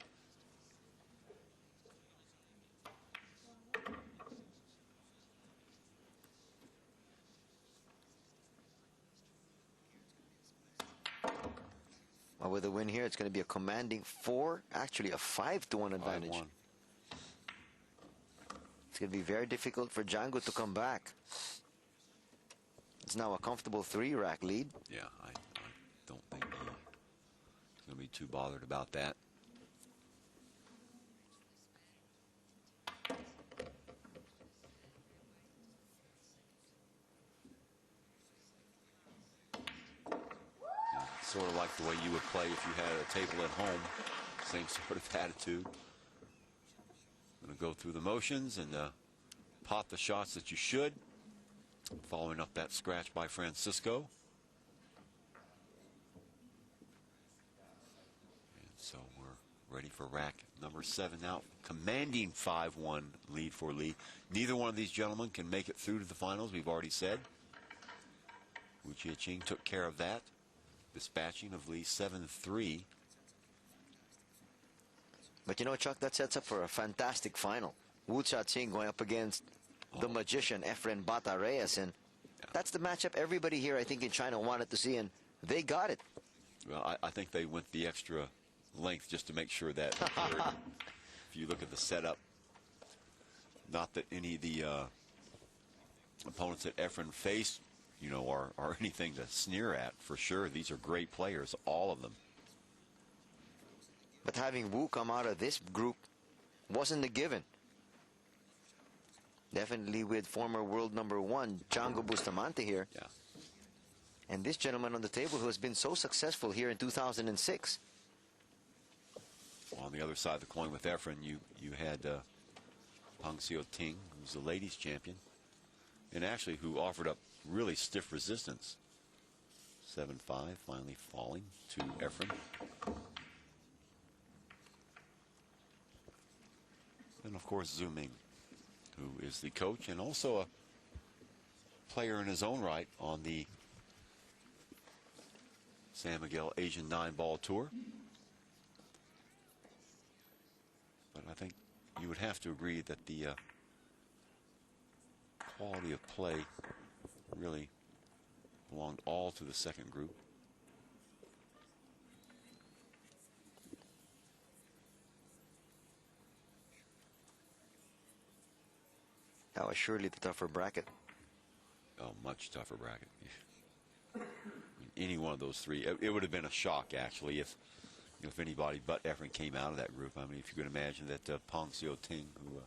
Well, with a win here, it's going to be a commanding 4, actually a 5-1 advantage. 5-1. It's going to be very difficult for Django to come back. It's now a comfortable 3-rack lead. Yeah, I don't think going to be too bothered about that. Sort of like the way you would play if you had a table at home. Same sort of attitude. Going to go through the motions and pot the shots that you should. Following up that scratch by Francisco. And so we're ready for rack number 7 now. Commanding 5-1 lead for Li. Neither one of these gentlemen can make it through to the finals, we've already said. Chia-Ching took care of that. Dispatching of Li 7-3. But you know, Chuck, that sets up for a fantastic final. Chia-Ching going up against the magician Efren Bata Reyes, and that's the matchup everybody here, I think, in China wanted to see, and they got it. Well, I think they went the extra length just to make sure that if you look at the setup, not that any of the opponents that Efren faced, you know, are anything to sneer at, for sure. These are great players, all of them. But having Wu come out of this group wasn't a given. Definitely with former world #1 Django Bustamante here. Yeah. And this gentleman on the table who has been so successful here in 2006. Well, on the other side of the coin with Efren, you had Ting, who's the ladies champion, and actually who offered up really stiff resistance. 7-5, finally falling to Efren. And of course, Meng, who is the coach and also a player in his own right on the San Miguel Asian 9-ball tour. But I think you would have to agree that the quality of play really belonged all to the second group. That was surely the tougher bracket. Oh, much tougher bracket. I mean, any one of those three, it would have been a shock actually if anybody but Efren came out of that group. I mean, if you could imagine that Ting, who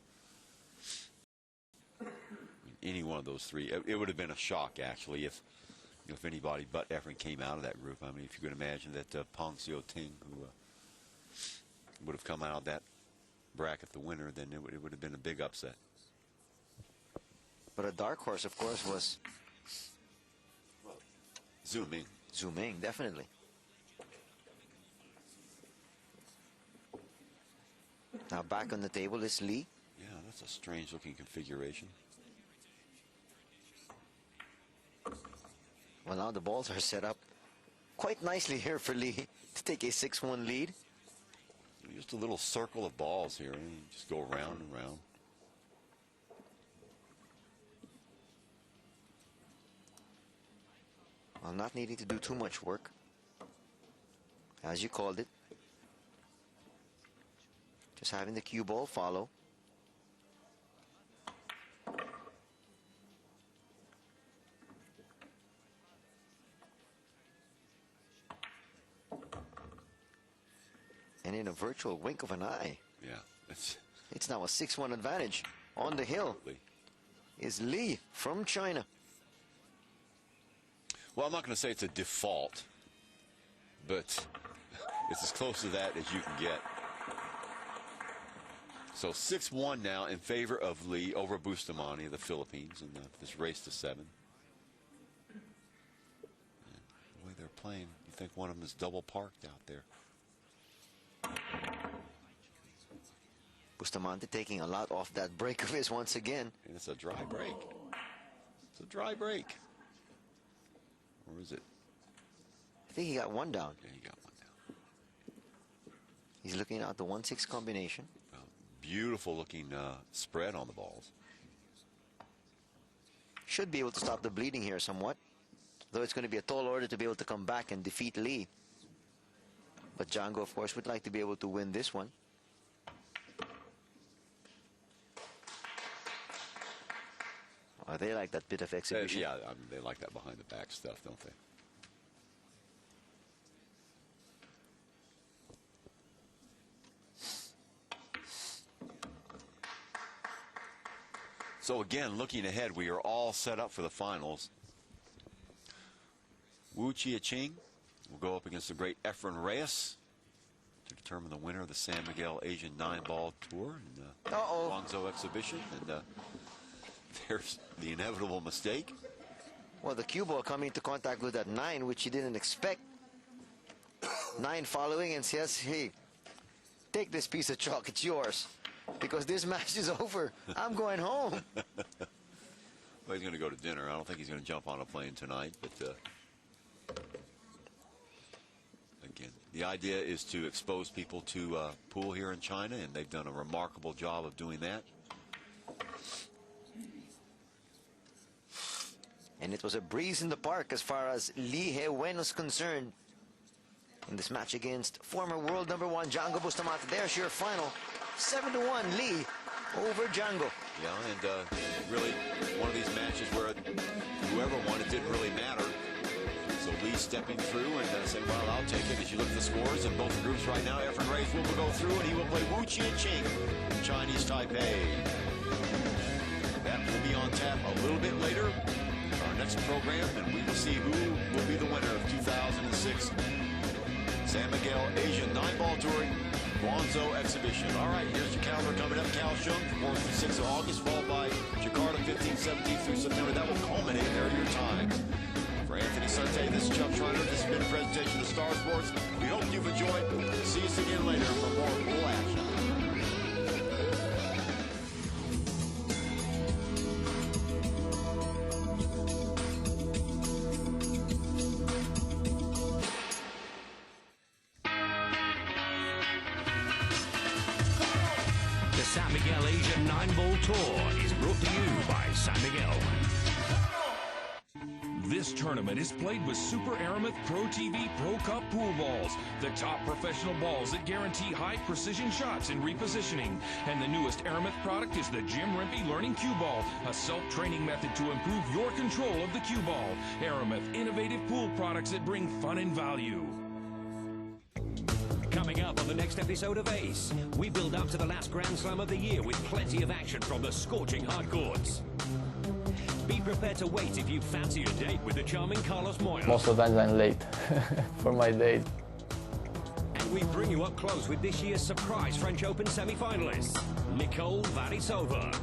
any one of those three, it would have been a shock actually if anybody but Efren came out of that group. I mean, if you could imagine that Ting, who would have come out of that bracket the winner, then it would have been a big upset. But a dark horse, of course, was Meng, definitely. Now back on the table is Li. Yeah, that's a strange looking configuration. Well, now the balls are set up quite nicely here for Li to take a 6-1 lead. Just a little circle of balls here, and you just go round and round. Well, not needing to do too much work, as you called it. Just having the cue ball follow. And in a virtual wink of an eye. Yeah. It's now a 6-1 advantage. On the hill is Li from China. Well, I'm not going to say it's a default, but it's as close to that as you can get. So 6-1 now in favor of Li over Bustamante of the Philippines in this race to 7. And the way they're playing, you think one of them is double parked out there. Bustamante taking a lot off that break of his once again. And it's a dry break. It's a dry break. Or is it? I think he got one down. Yeah, he got one down. He's looking at the 1-6 combination. Well, beautiful looking spread on the balls. Should be able to stop the bleeding here somewhat. Though it's going to be a tall order to be able to come back and defeat Li. But Django, of course, would like to be able to win this one. Oh, they like that bit of exhibition. Yeah, I mean, they like that behind the back stuff, don't they? So again, looking ahead, we are all set up for the finals. Chia-Ching will go up against the great Efren Reyes to determine the winner of the San Miguel Asian 9-ball tour in the Guangzhou exhibition. And there's the inevitable mistake. Well, the cue ball coming into contact with that 9, which he didn't expect. 9 following and says, hey, take this piece of chalk, it's yours. Because this match is over. I'm going home. Well, he's going to go to dinner. I don't think he's going to jump on a plane tonight. But again, the idea is to expose people to pool here in China, and they've done a remarkable job of doing that. And it was a breeze in the park as far as Li He Wen was concerned in this match against former world #1 Django Bustamante. There's your final. 7-1 Li over Django. Yeah, and really one of these matches where whoever won, it didn't really matter. So Li stepping through and saying, well, I'll take it. As you look at the scores in both groups right now, Efren Reyes will go through, and he will play Chia-Ching from Chinese Taipei. That will be on tap a little bit later in our next program, and we will see who will be the winner of 2006 San Miguel Asian 9-ball touring Guangzhou exhibition. All right, here's your calendar coming up. Kaohsiung, 4th through 6th of August, followed by Jakarta, 15th, 17th through September. That will culminate. There are your times. For Anthony Sante, this is Chuck Schreiner. This has been a presentation of Star Sports. We hope you've enjoyed. See us again later for more pool action. San Miguel Asian 9-ball tour is brought to you by San Miguel. This tournament is played with Super Aramith Pro TV Pro Cup pool balls, the top professional balls that guarantee high precision shots and repositioning. And the newest Aramith product is the Jim Rimpey Learning Cue Ball, a self-training method to improve your control of the cue ball. Aramith, innovative pool products that bring fun and value. Coming up on the next episode of Ace, we build up to the last Grand Slam of the year with plenty of action from the scorching hard courts. Be prepared to wait if you fancy a date with the charming Carlos Moya. Most of the times I'm late for my date. And we bring you up close with this year's surprise French Open semi-finalists, Nicole Varisova.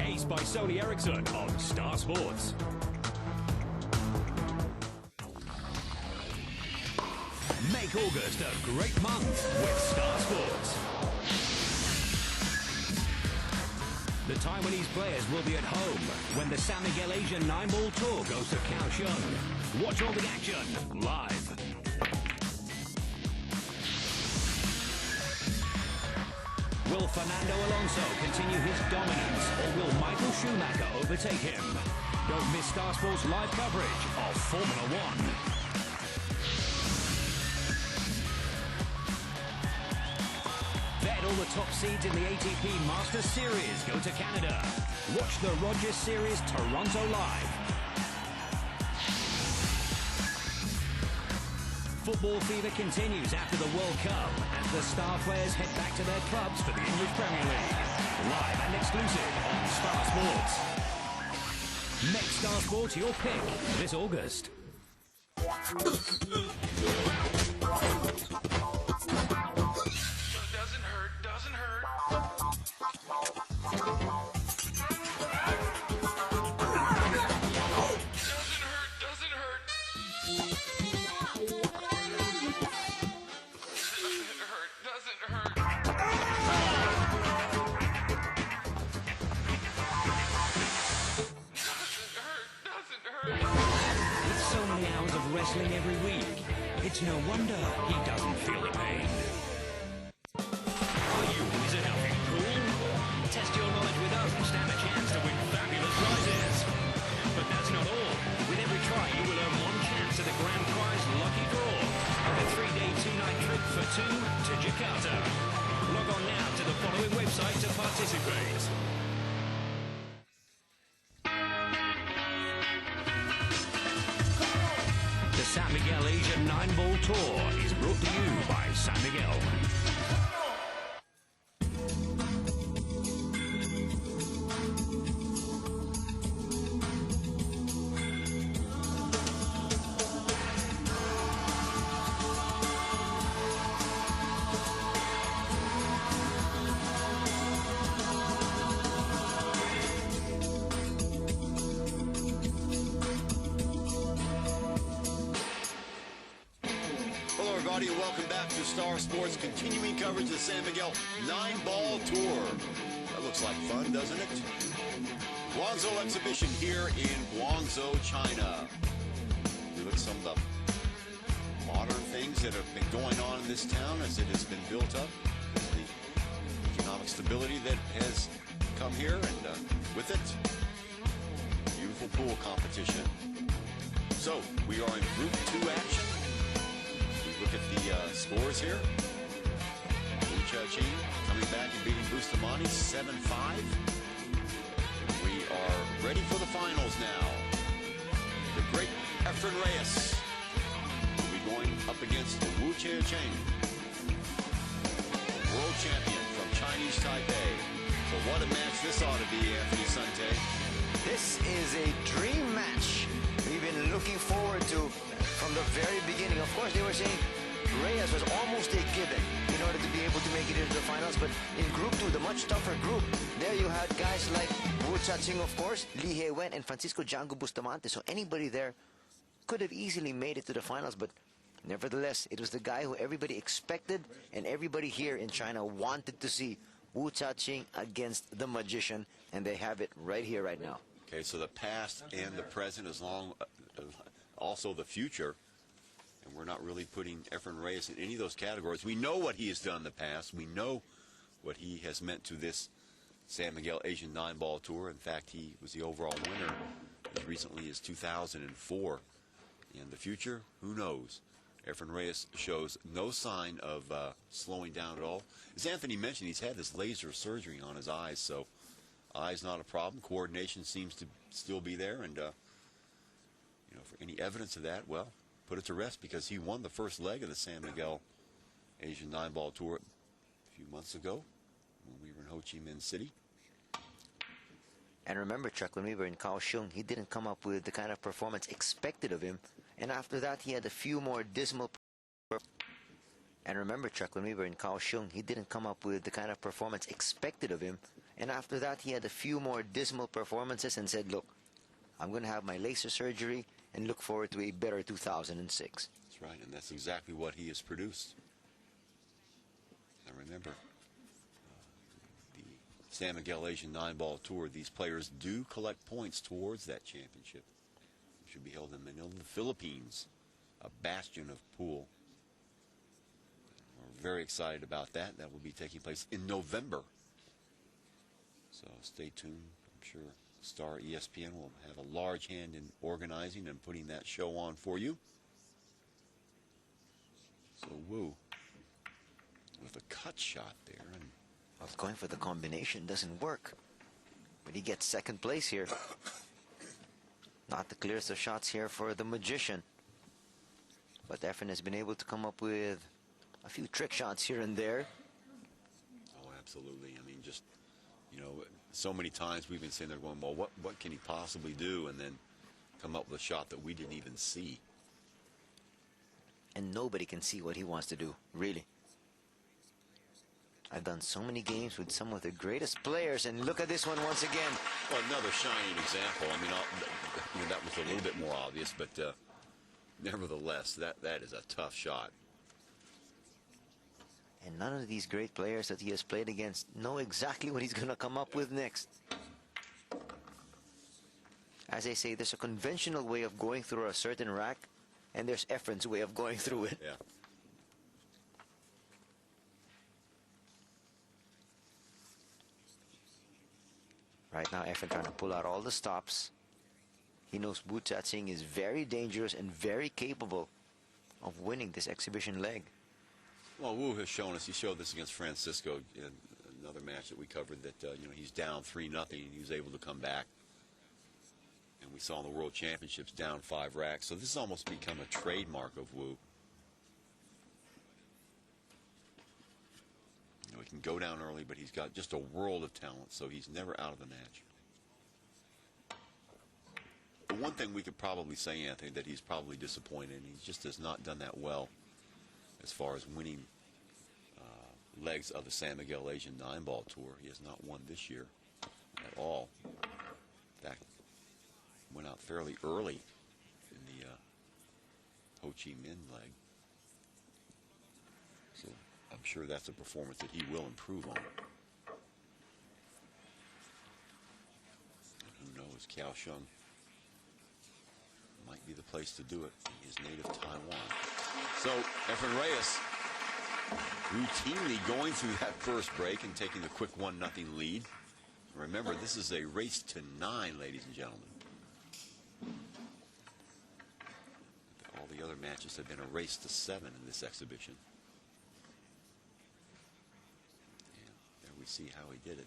Ace by Sony Ericsson on Star Sports. Make August a great month with Star Sports. The Taiwanese players will be at home when the San Miguel Asian 9-ball tour goes to Kaohsiung. Watch all the action live. Will Fernando Alonso continue his dominance, or will Michael Schumacher overtake him? Don't miss Star Sports live coverage of Formula One. All the top seeds in the ATP Masters Series go to Canada. Watch the Rogers Series Toronto live. Football fever continues after the World Cup as the star players head back to their clubs for the English Premier League. Live and exclusive on Star Sports. Make Star Sports your pick this August. Wrestling every week. It's no wonder he doesn't feel the pain. Are you wizard out in pool? Test your knowledge with us and stand a chance to win fabulous prizes. But that's not all. With every try, you will earn one chance at the grand prize lucky draw of a 3-day, 2-night trip for two to Jakarta. Log on now to the following website to participate. San Miguel Asian 9-ball tour is brought to you by San Miguel. everybody, and welcome back to Star Sports, continuing coverage of the San Miguel 9-ball tour. That looks like fun, doesn't it? Guangzhou exhibition here in Guangzhou, China. We look at some of the modern things that have been going on in this town as it has been built up. The economic stability that has come here, and with it, beautiful pool competition. So, we are in Group 2 action. We look at the scores here. Chia-Ching coming back and beating Bustamante 7-5. We are ready for the finals now. The great Efren Reyes will be going up against Chia-Ching, world champion from Chinese Taipei. So what a match this ought to be, Anthony Sante. This is a dream match we've been looking forward to from the very beginning. Of course, they were saying Reyes was almost a given in order to be able to make it into the finals, but in Group 2, the much tougher group, there you had guys like Chia-Ching, of course, Li He Wen, and Francisco Django Bustamante. So anybody there could have easily made it to the finals, but nevertheless, it was the guy who everybody expected and everybody here in China wanted to see, Chia-Ching against the magician, and they have it right here, right now. Okay, so the past and the present, as long also the future, and we're not really putting Efren Reyes in any of those categories. We know what he has done in the past. We know what he has meant to this San Miguel Asian 9-ball tour. In fact, he was the overall winner as recently as 2004. In the future, who knows? Efren Reyes shows no sign of slowing down at all. As Anthony mentioned, he's had this laser surgery on his eyes, so eyes not a problem. Coordination seems to still be there, and you know, for any evidence of that, well, put it to rest, because he won the first leg of the San Miguel Asian 9-ball tour a few months ago when we were in Ho Chi Minh City. And remember, Chuck, when we were in Kaohsiung, he didn't come up with the kind of performance expected of him. And after that, he had a few more dismal. And remember, Chuck, when we were in Kaohsiung, he didn't come up with the kind of performance expected of him. And after that, he had a few more dismal performances and said, look, I'm going to have my laser surgery and look forward to a better 2006. That's right, and that's exactly what he has produced. And remember, the San Miguel Asian 9-ball tour, these players do collect points towards that championship. It should be held in Manila, the Philippines, a bastion of pool. We're very excited about that. That will be taking place in November. So stay tuned. I'm sure Star ESPN will have a large hand in organizing and putting that show on for you. So Wu with a cut shot there. And well, going for the combination doesn't work. But he gets second place here. Not the clearest of shots here for the magician. But Efren has been able to come up with a few trick shots here and there. Oh, absolutely. I mean, just, you know, so many times we've been sitting there going, well, what can he possibly do? And then come up with a shot that we didn't even see. And nobody can see what he wants to do, really. I've done so many games with some of the greatest players, and look at this one once again. Well, another shining example. I mean, you know, that was a little bit more obvious, but nevertheless, that is a tough shot. And none of these great players that he has played against know exactly what he's going to come up with next. As I say, there's a conventional way of going through a certain rack, and there's Efren's way of going through it. Yeah. Right now, Efren trying to pull out all the stops. He knows Chia-Ching is very dangerous and very capable of winning this exhibition leg. Well, Wu has shown us, he showed this against Francisco in another match that we covered, that you know, he's down 3-0 and he was able to come back. And we saw in the World Championships down 5 racks. So this has almost become a trademark of Wu. You know, he can go down early, but he's got just a world of talent, so he's never out of the match. The one thing we could probably say, Anthony, that he's probably disappointed, and he just has not done that well as far as winning legs of the San Miguel Asian 9-ball tour. He has not won this year at all. In fact, went out fairly early in the Ho Chi Minh leg. sure that's a performance that he will improve on. And who knows, Xiao might be the place to do it in his native Taiwan. So Efren Reyes routinely going through that first break and taking the quick 1-0 lead. Remember, this is a race to 9, ladies and gentlemen. All the other matches have been a race to 7 in this exhibition. And there we see how he did it.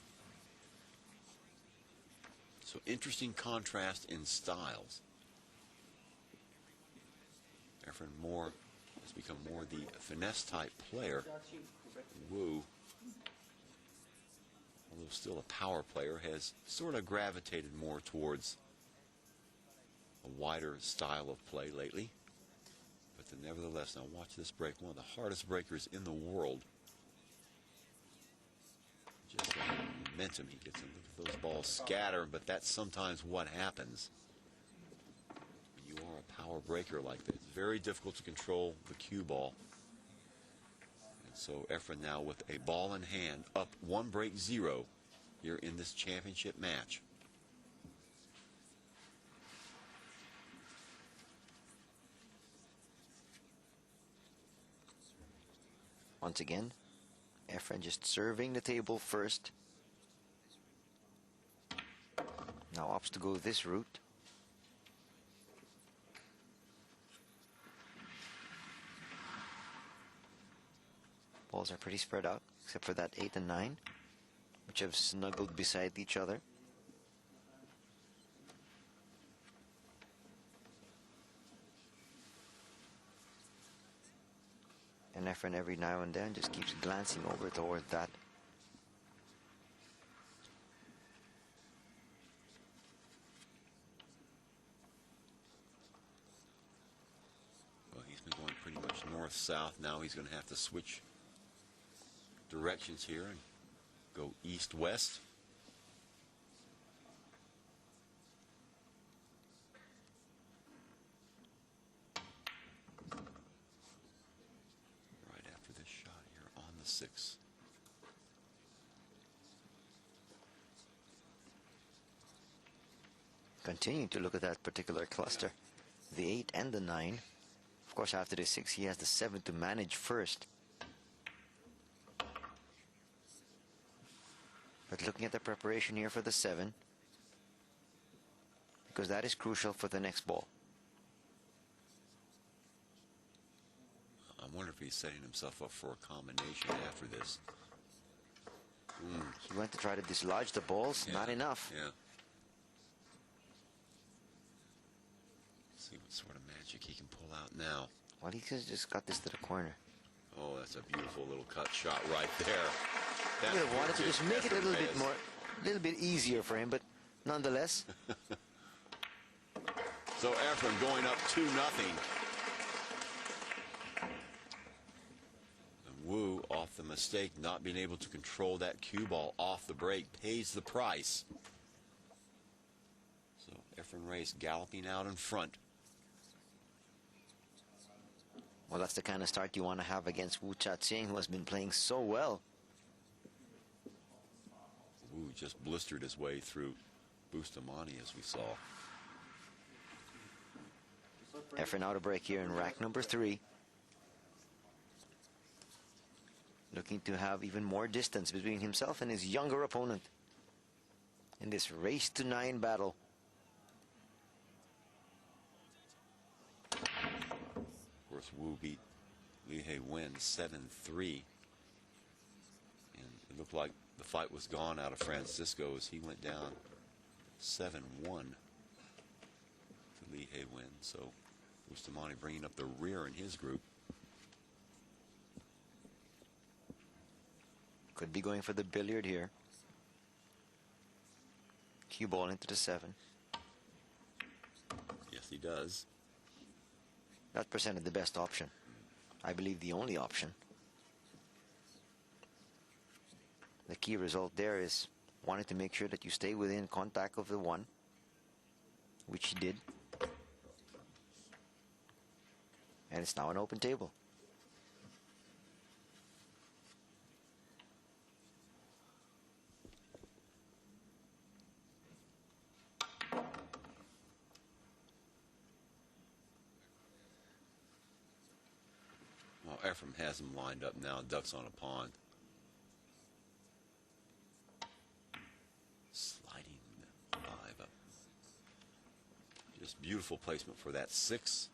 So interesting contrast in styles. Efren has become more the finesse type player. Wu, although still a power player, has sort of gravitated more towards a wider style of play lately. But then nevertheless, now watch this break, one of the hardest breakers in the world. Just the momentum he gets in. Look at those balls scatter, but that's sometimes what happens. You are a power breaker like that. It's very difficult to control the cue ball. And so Efren now with a ball in hand, up 1-0 here in this championship match. Once again, Efren just serving the table first. Now opts to go this route. Balls are pretty spread out, except for that 8 and 9, which have snuggled beside each other. And Efren every now and then just keeps glancing over towards that. Well, he's been going pretty much north-south. Now he's going to have to switch directions here and go east-west. Right after this shot here on the 6. Continuing to look at that particular cluster, the 8 and the 9. Of course, after the 6, he has the 7 to manage first. But looking at the preparation here for the 7, because that is crucial for the next ball. I wonder if he's setting himself up for a combination after this. He went to try to dislodge the balls, not enough. Yeah. Let's see what sort of magic he can pull out now. Well, he just got this to the corner. Oh, that's a beautiful little cut shot right there. I would have wanted to just make it a little bit easier for him, but nonetheless. So Efren going up 2-0. And Wu, off the mistake, not being able to control that cue ball off the break, pays the price. So Efren Reyes galloping out in front. Well, that's the kind of start you want to have against Wu Chia-Ching, who has been playing so well. Wu just blistered his way through Bustamante, as we saw. Efren out of break here in rack number 3. Looking to have even more distance between himself and his younger opponent in this race to 9 battle. Of course, Wu beat Li He Wen 7-3. And it looked like the fight was gone out of Francisco as he went down 7-1 to Li He Wen. So Bustamante bringing up the rear in his group. Could be going for the billiard here. Cue ball into the 7. Yes, he does. That presented the best option. I believe the only option. The key result there is wanting to make sure that you stay within contact of the 1, which he did. And it's now an open table. Well, Efren has him lined up now, ducks on a pond. Sliding the 5 up. Just beautiful placement for that 6.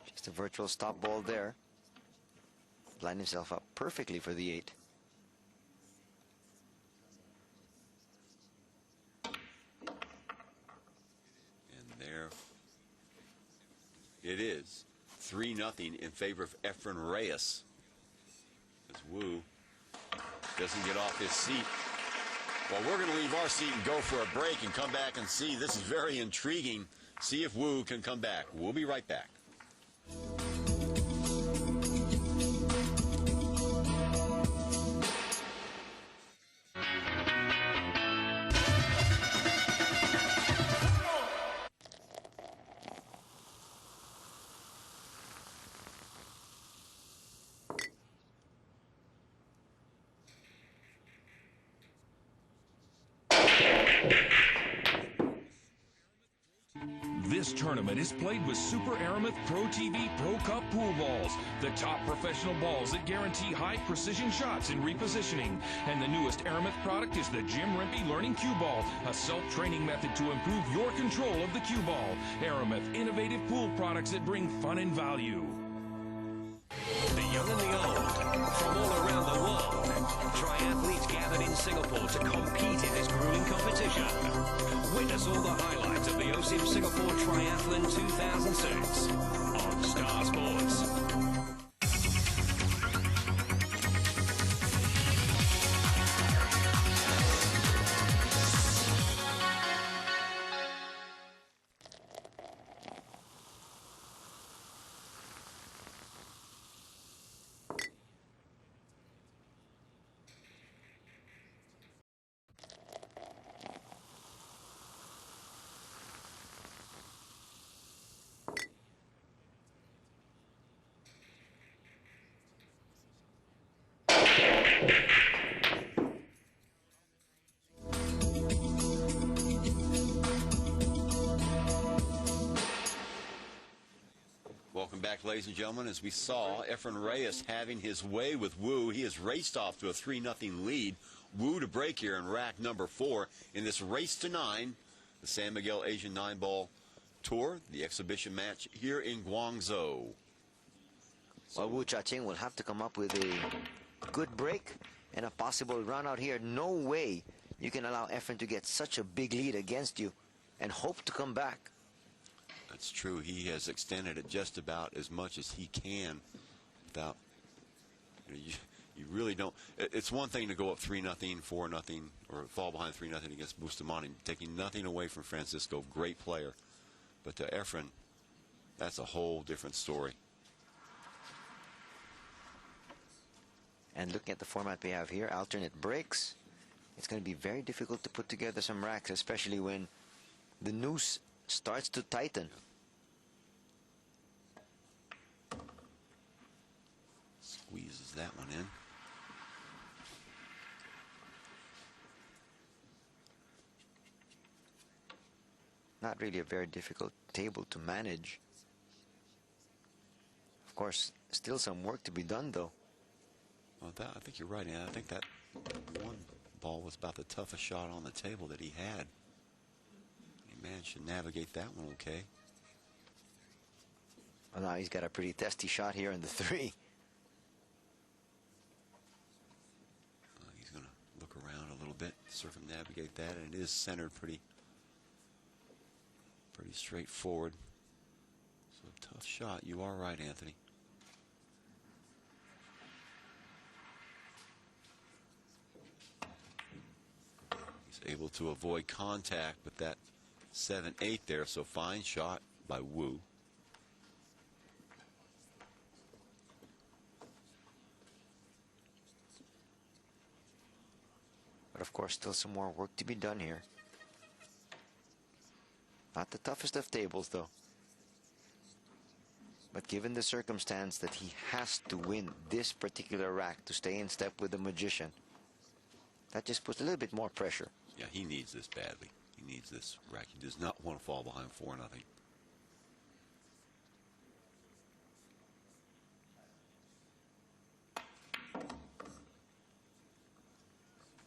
Just a virtual stop ball there. Lined himself up perfectly for the 8. And there it is. 3-0 in favor of Efren Reyes. As Wu doesn't get off his seat. Well, we're going to leave our seat and go for a break and come back and see. This is very intriguing. See if Wu can come back. We'll be right back. This tournament is played with Super Aramith Pro TV Pro Cup pool balls, the top professional balls that guarantee high precision shots and repositioning. And the newest Aramith product is the Jim Rempe Learning Cue Ball, a self-training method to improve your control of the cue ball. Aramith, innovative pool products that bring fun and value. The young and the old, from all around the world, triathletes gathered in Singapore to compete in this grueling competition. Witness all the highlights of the OSIM Singapore Triathlon 2006 on Star Sports. Welcome back, ladies and gentlemen. As we saw, Efren Reyes having his way with Wu. He has raced off to a 3-0 lead. Wu to break here in rack number 4 in this race to 9, the San Miguel Asian 9-ball tour, the exhibition match here in Guangzhou. Well, Wu Chia-Ching will have to come up with a good break and a possible run out here. No way you can allow Efren to get such a big lead against you and hope to come back. That's true. He has extended it just about as much as he can without, you really don't. It's one thing to go up 3-0, 4-0, or fall behind 3-0 against Bustamante, taking nothing away from Francisco, great player. But to Efren, that's a whole different story. And looking at the format we have here, alternate breaks, it's going to be very difficult to put together some racks, especially when the noose starts to tighten. Squeezes that one in. Not really a very difficult table to manage. Of course, still some work to be done, though. Well, I think you're right, Ann. I think that one ball was about the toughest shot on the table that he had. He managed to navigate that one okay. Well, now he's got a pretty testy shot here in the 3. He's going to look around a little bit, circumnavigate that, and it is centered pretty straightforward. So tough shot. You are right, Anthony. He's able to avoid contact with that 7-8 there, so fine shot by Wu. But of course, still some more work to be done here. Not the toughest of tables, though. But given the circumstance that he has to win this particular rack to stay in step with the magician, that just puts a little bit more pressure. Yeah, he needs this badly. He needs this rack. He does not want to fall behind 4-0.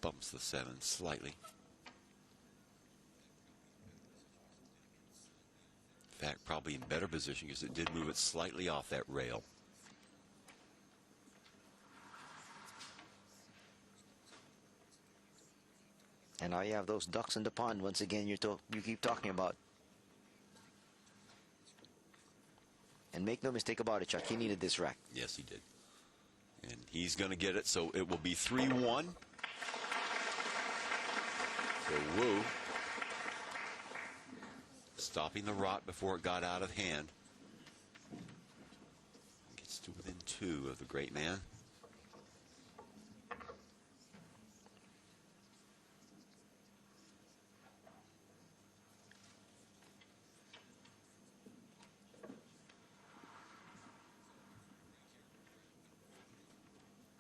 bumps the 7 slightly. In fact, probably in better position because it did move it slightly off that rail. And now you have those ducks in the pond once again you keep talking about. And make no mistake about it, Chuck, he needed this rack. Yes, he did. And he's going to get it, so it will be 3-1. So Wu stopping the rot before it got out of hand. Gets to within 2 of the great man.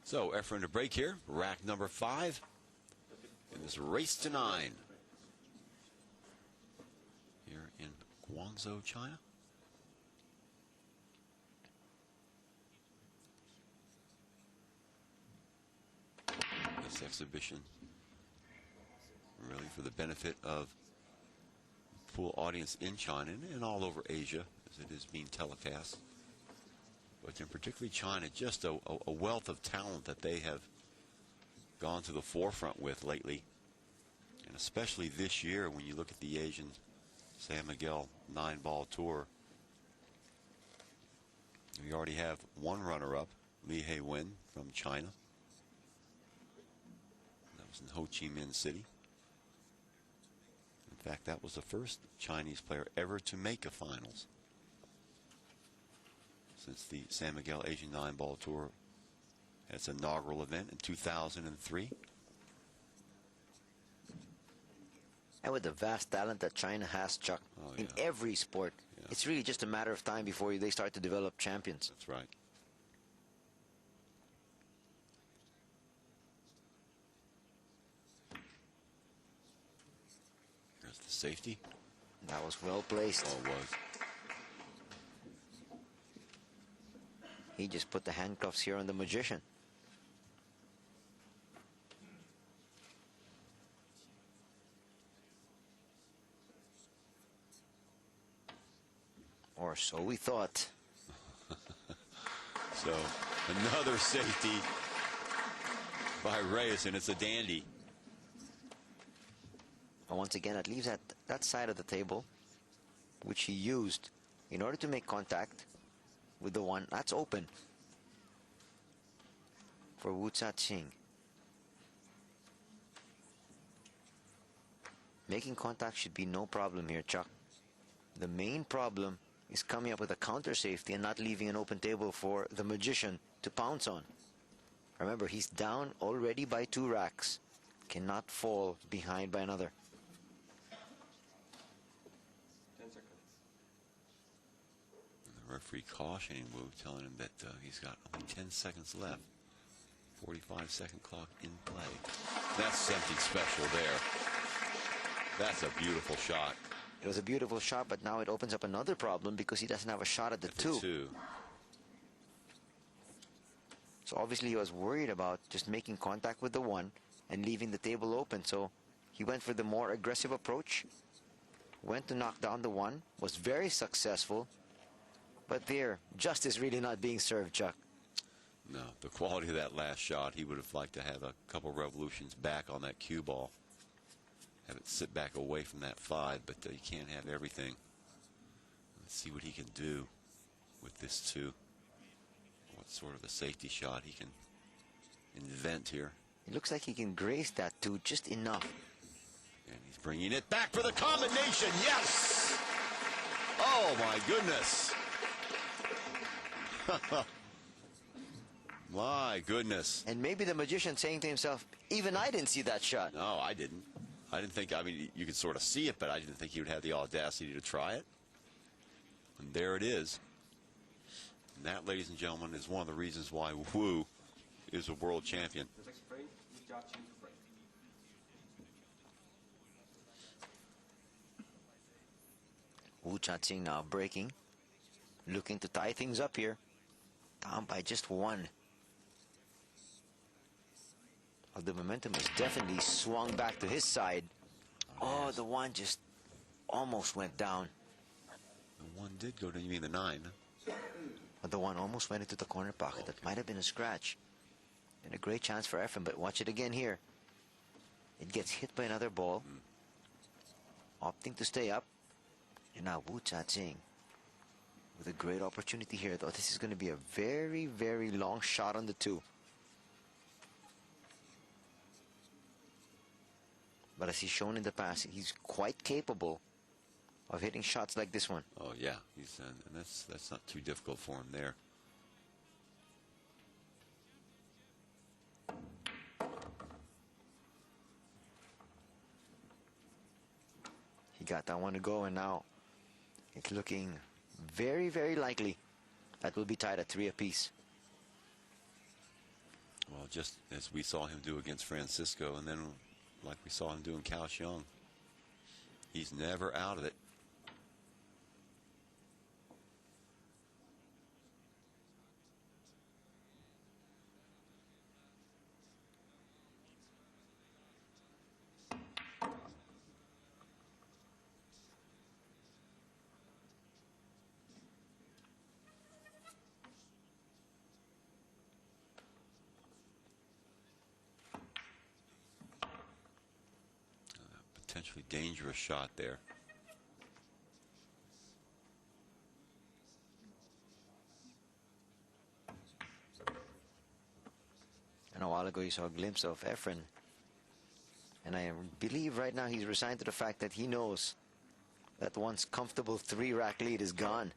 So Efren to break here, rack number 5 in this race to 9 here in Guangzhou, China. This exhibition really for the benefit of the full audience in China and all over Asia as it is being telecast. But in particularly China, just a wealth of talent that they have gone to the forefront with lately. And especially this year when you look at the Asian San Miguel 9-ball tour. We already have one runner-up, Li He Wen from China. That was in Ho Chi Minh City. In fact, that was the first Chinese player ever to make a finals since the San Miguel Asian 9-ball tour had its inaugural event in 2003. And with the vast talent that China has, Chuck, in every sport, it's really just a matter of time before they start to develop champions. That's right. There's the safety. That was well placed. Oh, it was. He just put the handcuffs here on the magician. Or so we thought. So another safety by Reyes, and it's a dandy. And once again, it leaves that side of the table, which he used in order to make contact with the one that's open for Wu Chia-Ching. Making contact should be no problem here, Chuck. The main problem is coming up with a counter safety and not leaving an open table for the magician to pounce on. Remember, he's down already by 2 racks. Cannot fall behind by another. 10 seconds. The referee cautioning Wu, telling him that he's got only 10 seconds left. 45-second clock in play. That's something special there. That's a beautiful shot. It was a beautiful shot, but now it opens up another problem because he doesn't have a shot at the 2. So obviously he was worried about just making contact with the 1 and leaving the table open. So he went for the more aggressive approach, went to knock down the 1, was very successful. But there, justice really not being served, Chuck. No, the quality of that last shot, he would have liked to have a couple revolutions back on that cue ball. Have it sit back away from that 5, but you can't have everything. Let's see what he can do with this 2. What sort of a safety shot he can invent here. It looks like he can grace that 2 just enough. And he's bringing it back for the combination. Yes! Oh, my goodness. My goodness. And maybe the magician saying to himself, even I didn't see that shot. No, I didn't. I didn't think, I mean, you could sort of see it, but I didn't think he would have the audacity to try it. And there it is. And that, ladies and gentlemen, is one of the reasons why Wu is a world champion. Wu Chia-Ching now breaking, looking to tie things up here. Down by just 1. Well, the momentum has definitely swung back to his side. Oh, the one just almost went down. The one did go to, you mean the 9? But the one almost went into the corner pocket. That might have been a scratch. And a great chance for Efren, but watch it again here. It gets hit by another ball. Opting to stay up. And now Chia-Ching with a great opportunity here, though. This is going to be a very, very long shot on the 2. But as he's shown in the past, he's quite capable of hitting shots like this one. Oh yeah, he's and that's not too difficult for him there. He got that one to go, and now it's looking very, very likely that will be tied at 3 apiece. Well, just as we saw him do against Francisco, and then like we saw him do in Kaohsiung, he's never out of it. Potentially dangerous shot there. And a while ago you saw a glimpse of Efren. And I believe right now he's resigned to the fact that he knows that once comfortable 3-rack lead is gone.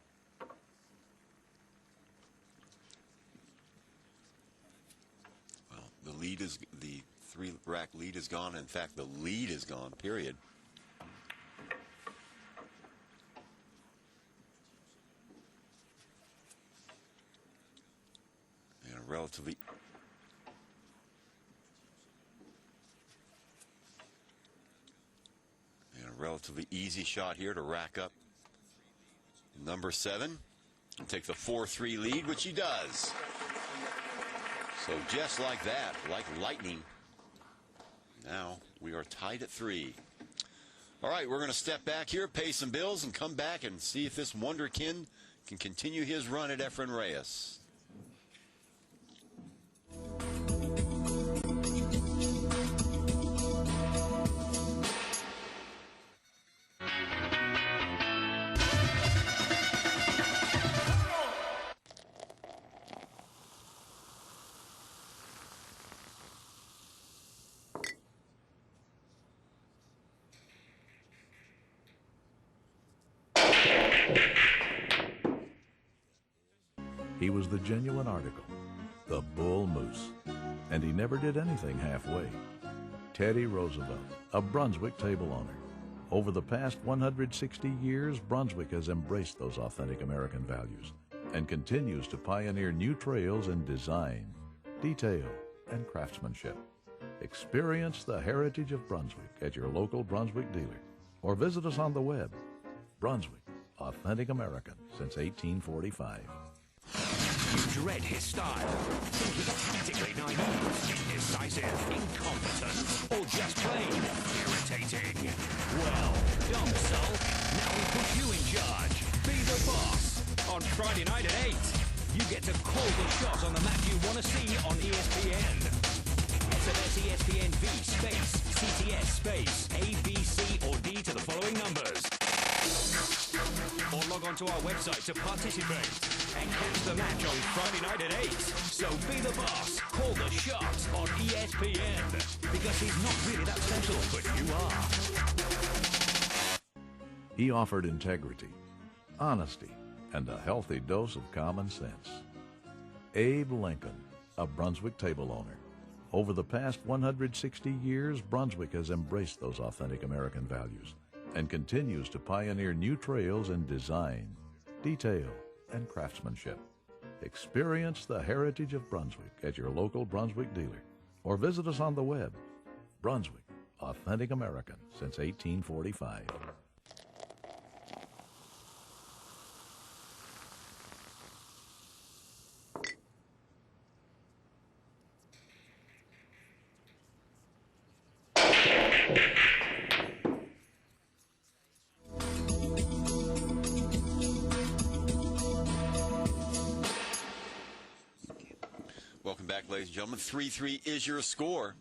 Well, the 3-rack lead is gone. In fact, the lead is gone, period. And a relatively easy shot here to rack up number 7 and take the 4-3 lead, which he does. So just like that, like lightning, now we are tied at 3. All right, we're going to step back here, pay some bills, and come back and see if this wonderkin can continue his run at Efren Reyes. He was the genuine article, the bull moose, and he never did anything halfway. Teddy Roosevelt, a Brunswick table owner. Over the past 160 years, Brunswick has embraced those authentic American values and continues to pioneer new trails in design, detail, and craftsmanship. Experience the heritage of Brunswick at your local Brunswick dealer or visit us on the web. Brunswick, authentic American since 1845. You dread his style. Think he's tactically naive, indecisive, incompetent, or just plain irritating? Well, dumb soul, now we put you in charge. Be the boss. On Friday night at 8, you get to call the shot on the match you want to see on ESPN. SMS ESPN V space CTS space A, B, C, or D to the following numbers. Or log on to our website to participate and catch the match on Friday night at 8. So be the boss, call the shots on ESPN. Because he's not really that special, but you are. He offered integrity, honesty, and a healthy dose of common sense. Abe Lincoln, a Brunswick table owner. Over the past 160 years, Brunswick has embraced those authentic American values and continues to pioneer new trails in design, detail, and craftsmanship. Experience the heritage of Brunswick at your local Brunswick dealer or visit us on the web. Brunswick, authentic American since 1845. ladies and gentlemen. 3-3 is your score.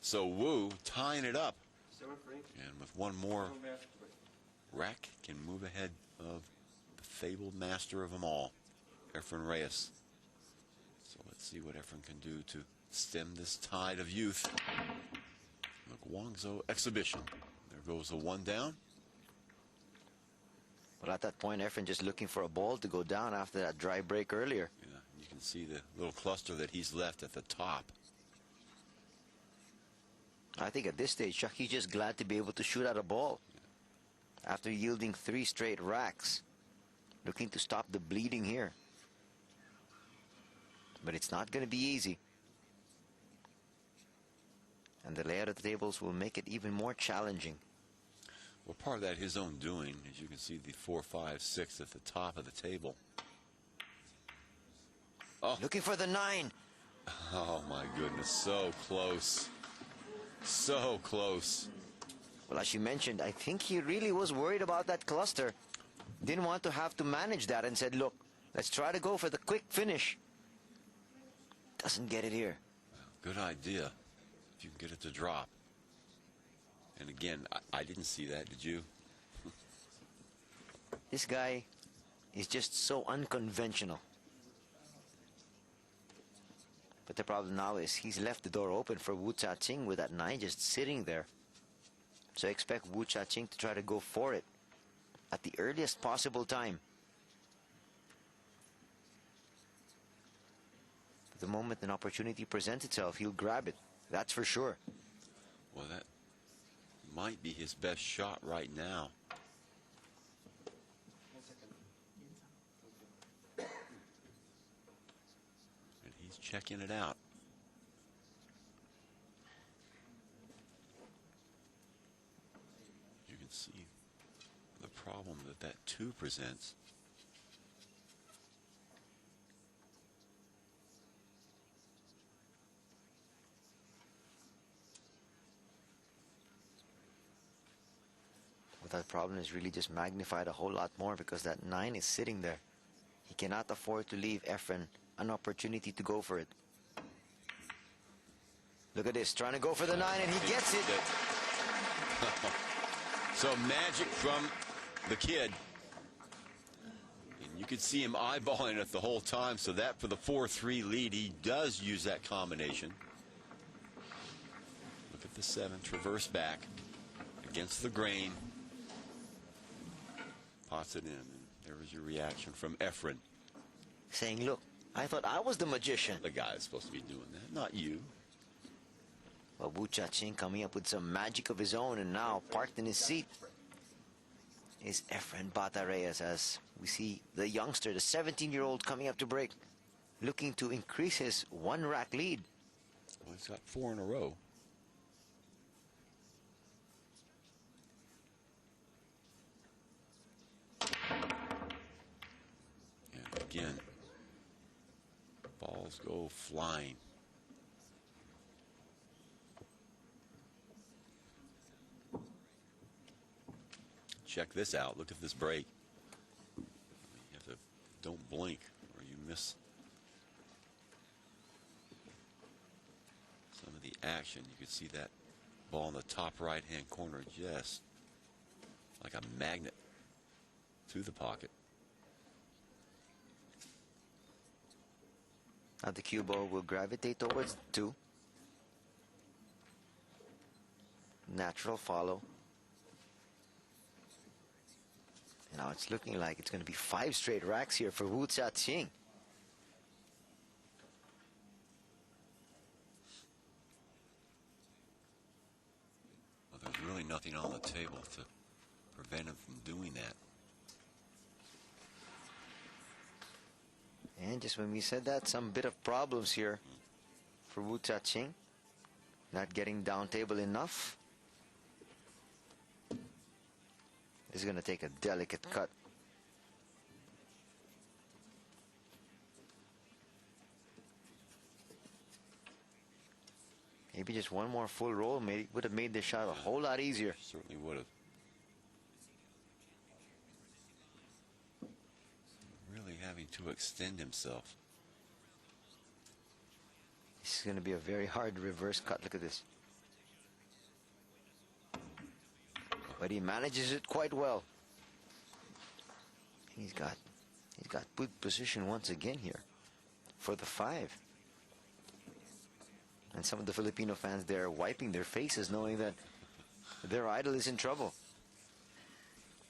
So Wu tying it up. And with one more, rack can move ahead of the fabled master of them all, Efren Reyes. So let's see what Efren can do to stem this tide of youth. The Guangzhou exhibition. There goes a one down. Well, at that point, Efren just looking for a ball to go down after that dry break earlier. Yeah, you can see the little cluster that he's left at the top. I think at this stage, Chuck, he's just glad to be able to shoot at a ball. After yielding 3 straight racks. Looking to stop the bleeding here. But it's not going to be easy. And the layout of the tables will make it even more challenging. Well, part of that his own doing. As you can see, the 4, 5, 6 at the top of the table. Oh. Looking for the 9. Oh, my goodness. So close. So close. Well, as you mentioned, I think he really was worried about that cluster. Didn't want to have to manage that and said, look, let's try to go for the quick finish. Doesn't get it here. Good idea. If you can get it to drop. And again, I didn't see that, did you? This guy is just so unconventional. But the problem now is he's left the door open for Wu Chia-Ching with that 9 just sitting there. So I expect Wu Chia-Ching to try to go for it at the earliest possible time. The moment an opportunity presents itself, he'll grab it. That's for sure. Well, that might be his best shot right now. And he's checking it out. You can see the problem that that 2 presents. That problem is really just magnified a whole lot more because that 9 is sitting there. He cannot afford to leave Efren an opportunity to go for it. Look at this, trying to go for the 9, and he gets it. So magic from the kid. And you could see him eyeballing it the whole time. So that for the 4-3 lead, he does use that combination. Look at the 7, traverse back against the grain. Pots it in, and there was your reaction from Efren. Saying, look, I thought I was the magician. The guy is supposed to be doing that, not you. Well, Wu Chia-Ching coming up with some magic of his own, and now parked in his seat is Efren Bata Reyes, as we see the youngster, the 17-year-old coming up to break, looking to increase his 1-rack lead. Well, he's got 4 in a row. Again, balls go flying. Check this out. Look at this break. You have to, don't blink or you miss some of the action. You could see that ball in the top right-hand corner just like a magnet to the pocket. Now the cue ball will gravitate towards 2. Natural follow. Now it's looking like it's going to be 5 straight racks here for Wu Chia-Ching. Well, there's really nothing on the table to prevent him from doing that. And just when we said that, some bit of problems here for Wu Chia-Ching. Not getting down table enough. This is going to take a delicate cut. Maybe just one more full roll would have made this shot a whole lot easier. Certainly would have. Really having to extend himself. is going to be a very hard reverse cut. Look at this. But he manages it quite well. He's got good position once again here for the 5. And some of the Filipino fans there are wiping their faces knowing that their idol is in trouble.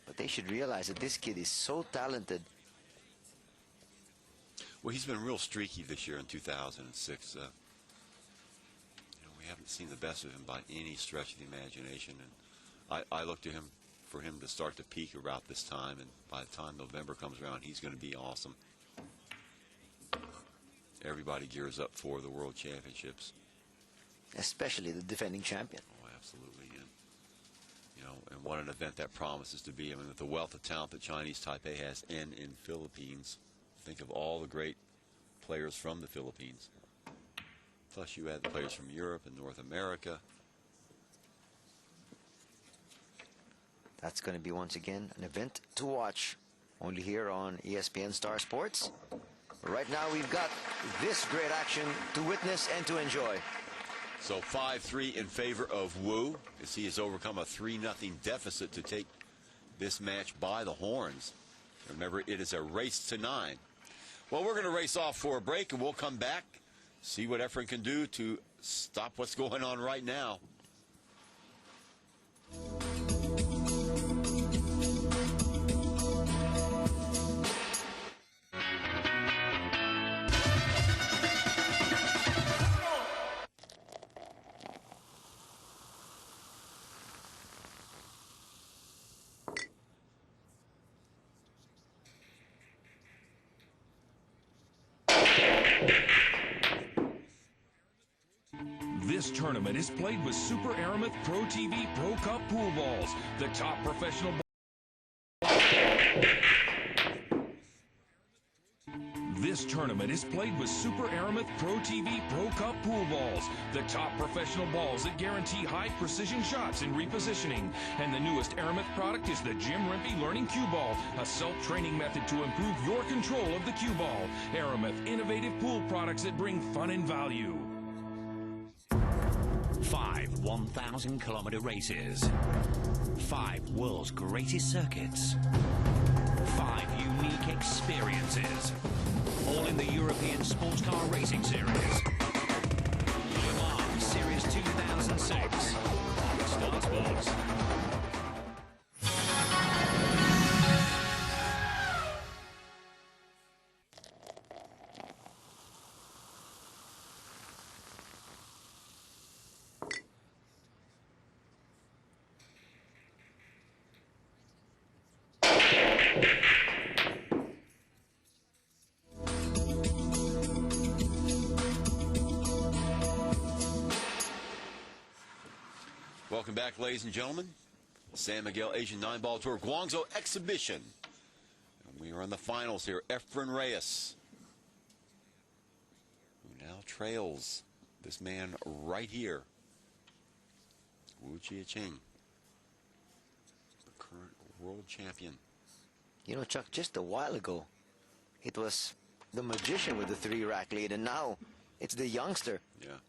But they should realize that this kid is so talented. Well, he's been real streaky this year in 2006. We haven't seen the best of him by any stretch of the imagination. And I look to him for him to start to peak about this time. And by the time November comes around, he's going to be awesome. Everybody gears up for the World Championships. Especially the defending champion. Oh, absolutely. And what an event that promises to be. I mean, with the wealth of talent that Chinese Taipei has and in Philippines, think of all the great players from the Philippines. Plus you add the players from Europe and North America. That's going to be once again an event to watch. Only here on ESPN STAR Sports. Right now we've got this great action to witness and to enjoy. So 5-3 in favor of Wu as he has overcome a 3-0 deficit to take this match by the horns. Remember, it is a race to 9. Well, we're going to race off for a break, and we'll come back, see what Efren can do to stop what's going on right now. This tournament is played with Super Aramith Pro TV Pro Cup pool balls, the top professional This tournament is played with Super Aramith Pro TV Pro Cup pool balls, the top professional balls that guarantee high precision shots and repositioning. And the newest Aramith product is the Jim Rempe Learning Cue Ball, a self-training method to improve your control of the cue ball. Aramith, innovative pool products that bring fun and value. 5 1,000-kilometer races. 5 world's greatest circuits. 5 unique experiences. All in the European Sports Car Racing Series. Le Mans Series 2006. Star Sports. Welcome back, ladies and gentlemen. San Miguel Asian 9-ball tour Guangzhou exhibition. And we are on the finals here. Efren Reyes, who now trails this man right here, Wu Chia-Ching, the current world champion. You know, Chuck, just a while ago, it was the magician with the 3-rack lead, and now it's the youngster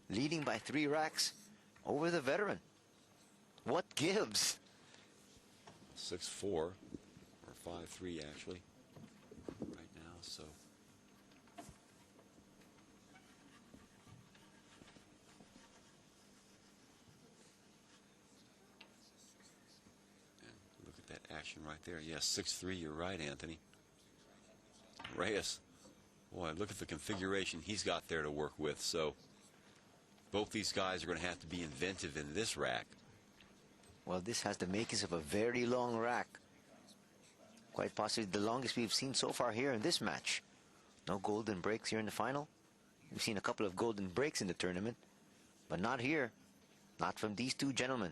leading by 3 racks over the veteran. What gives? 6-4 or 5-3 actually right now. So and look at that action right there. Yes, 6-3. You're right, Anthony. Reyes. Boy, look at the configuration he's got there to work with. So both these guys are going to have to be inventive in this rack. Well, this has the makings of a very long rack. Quite possibly the longest we've seen so far here in this match. No golden breaks here in the final. We've seen a couple of golden breaks in the tournament, but not here. Not from these two gentlemen.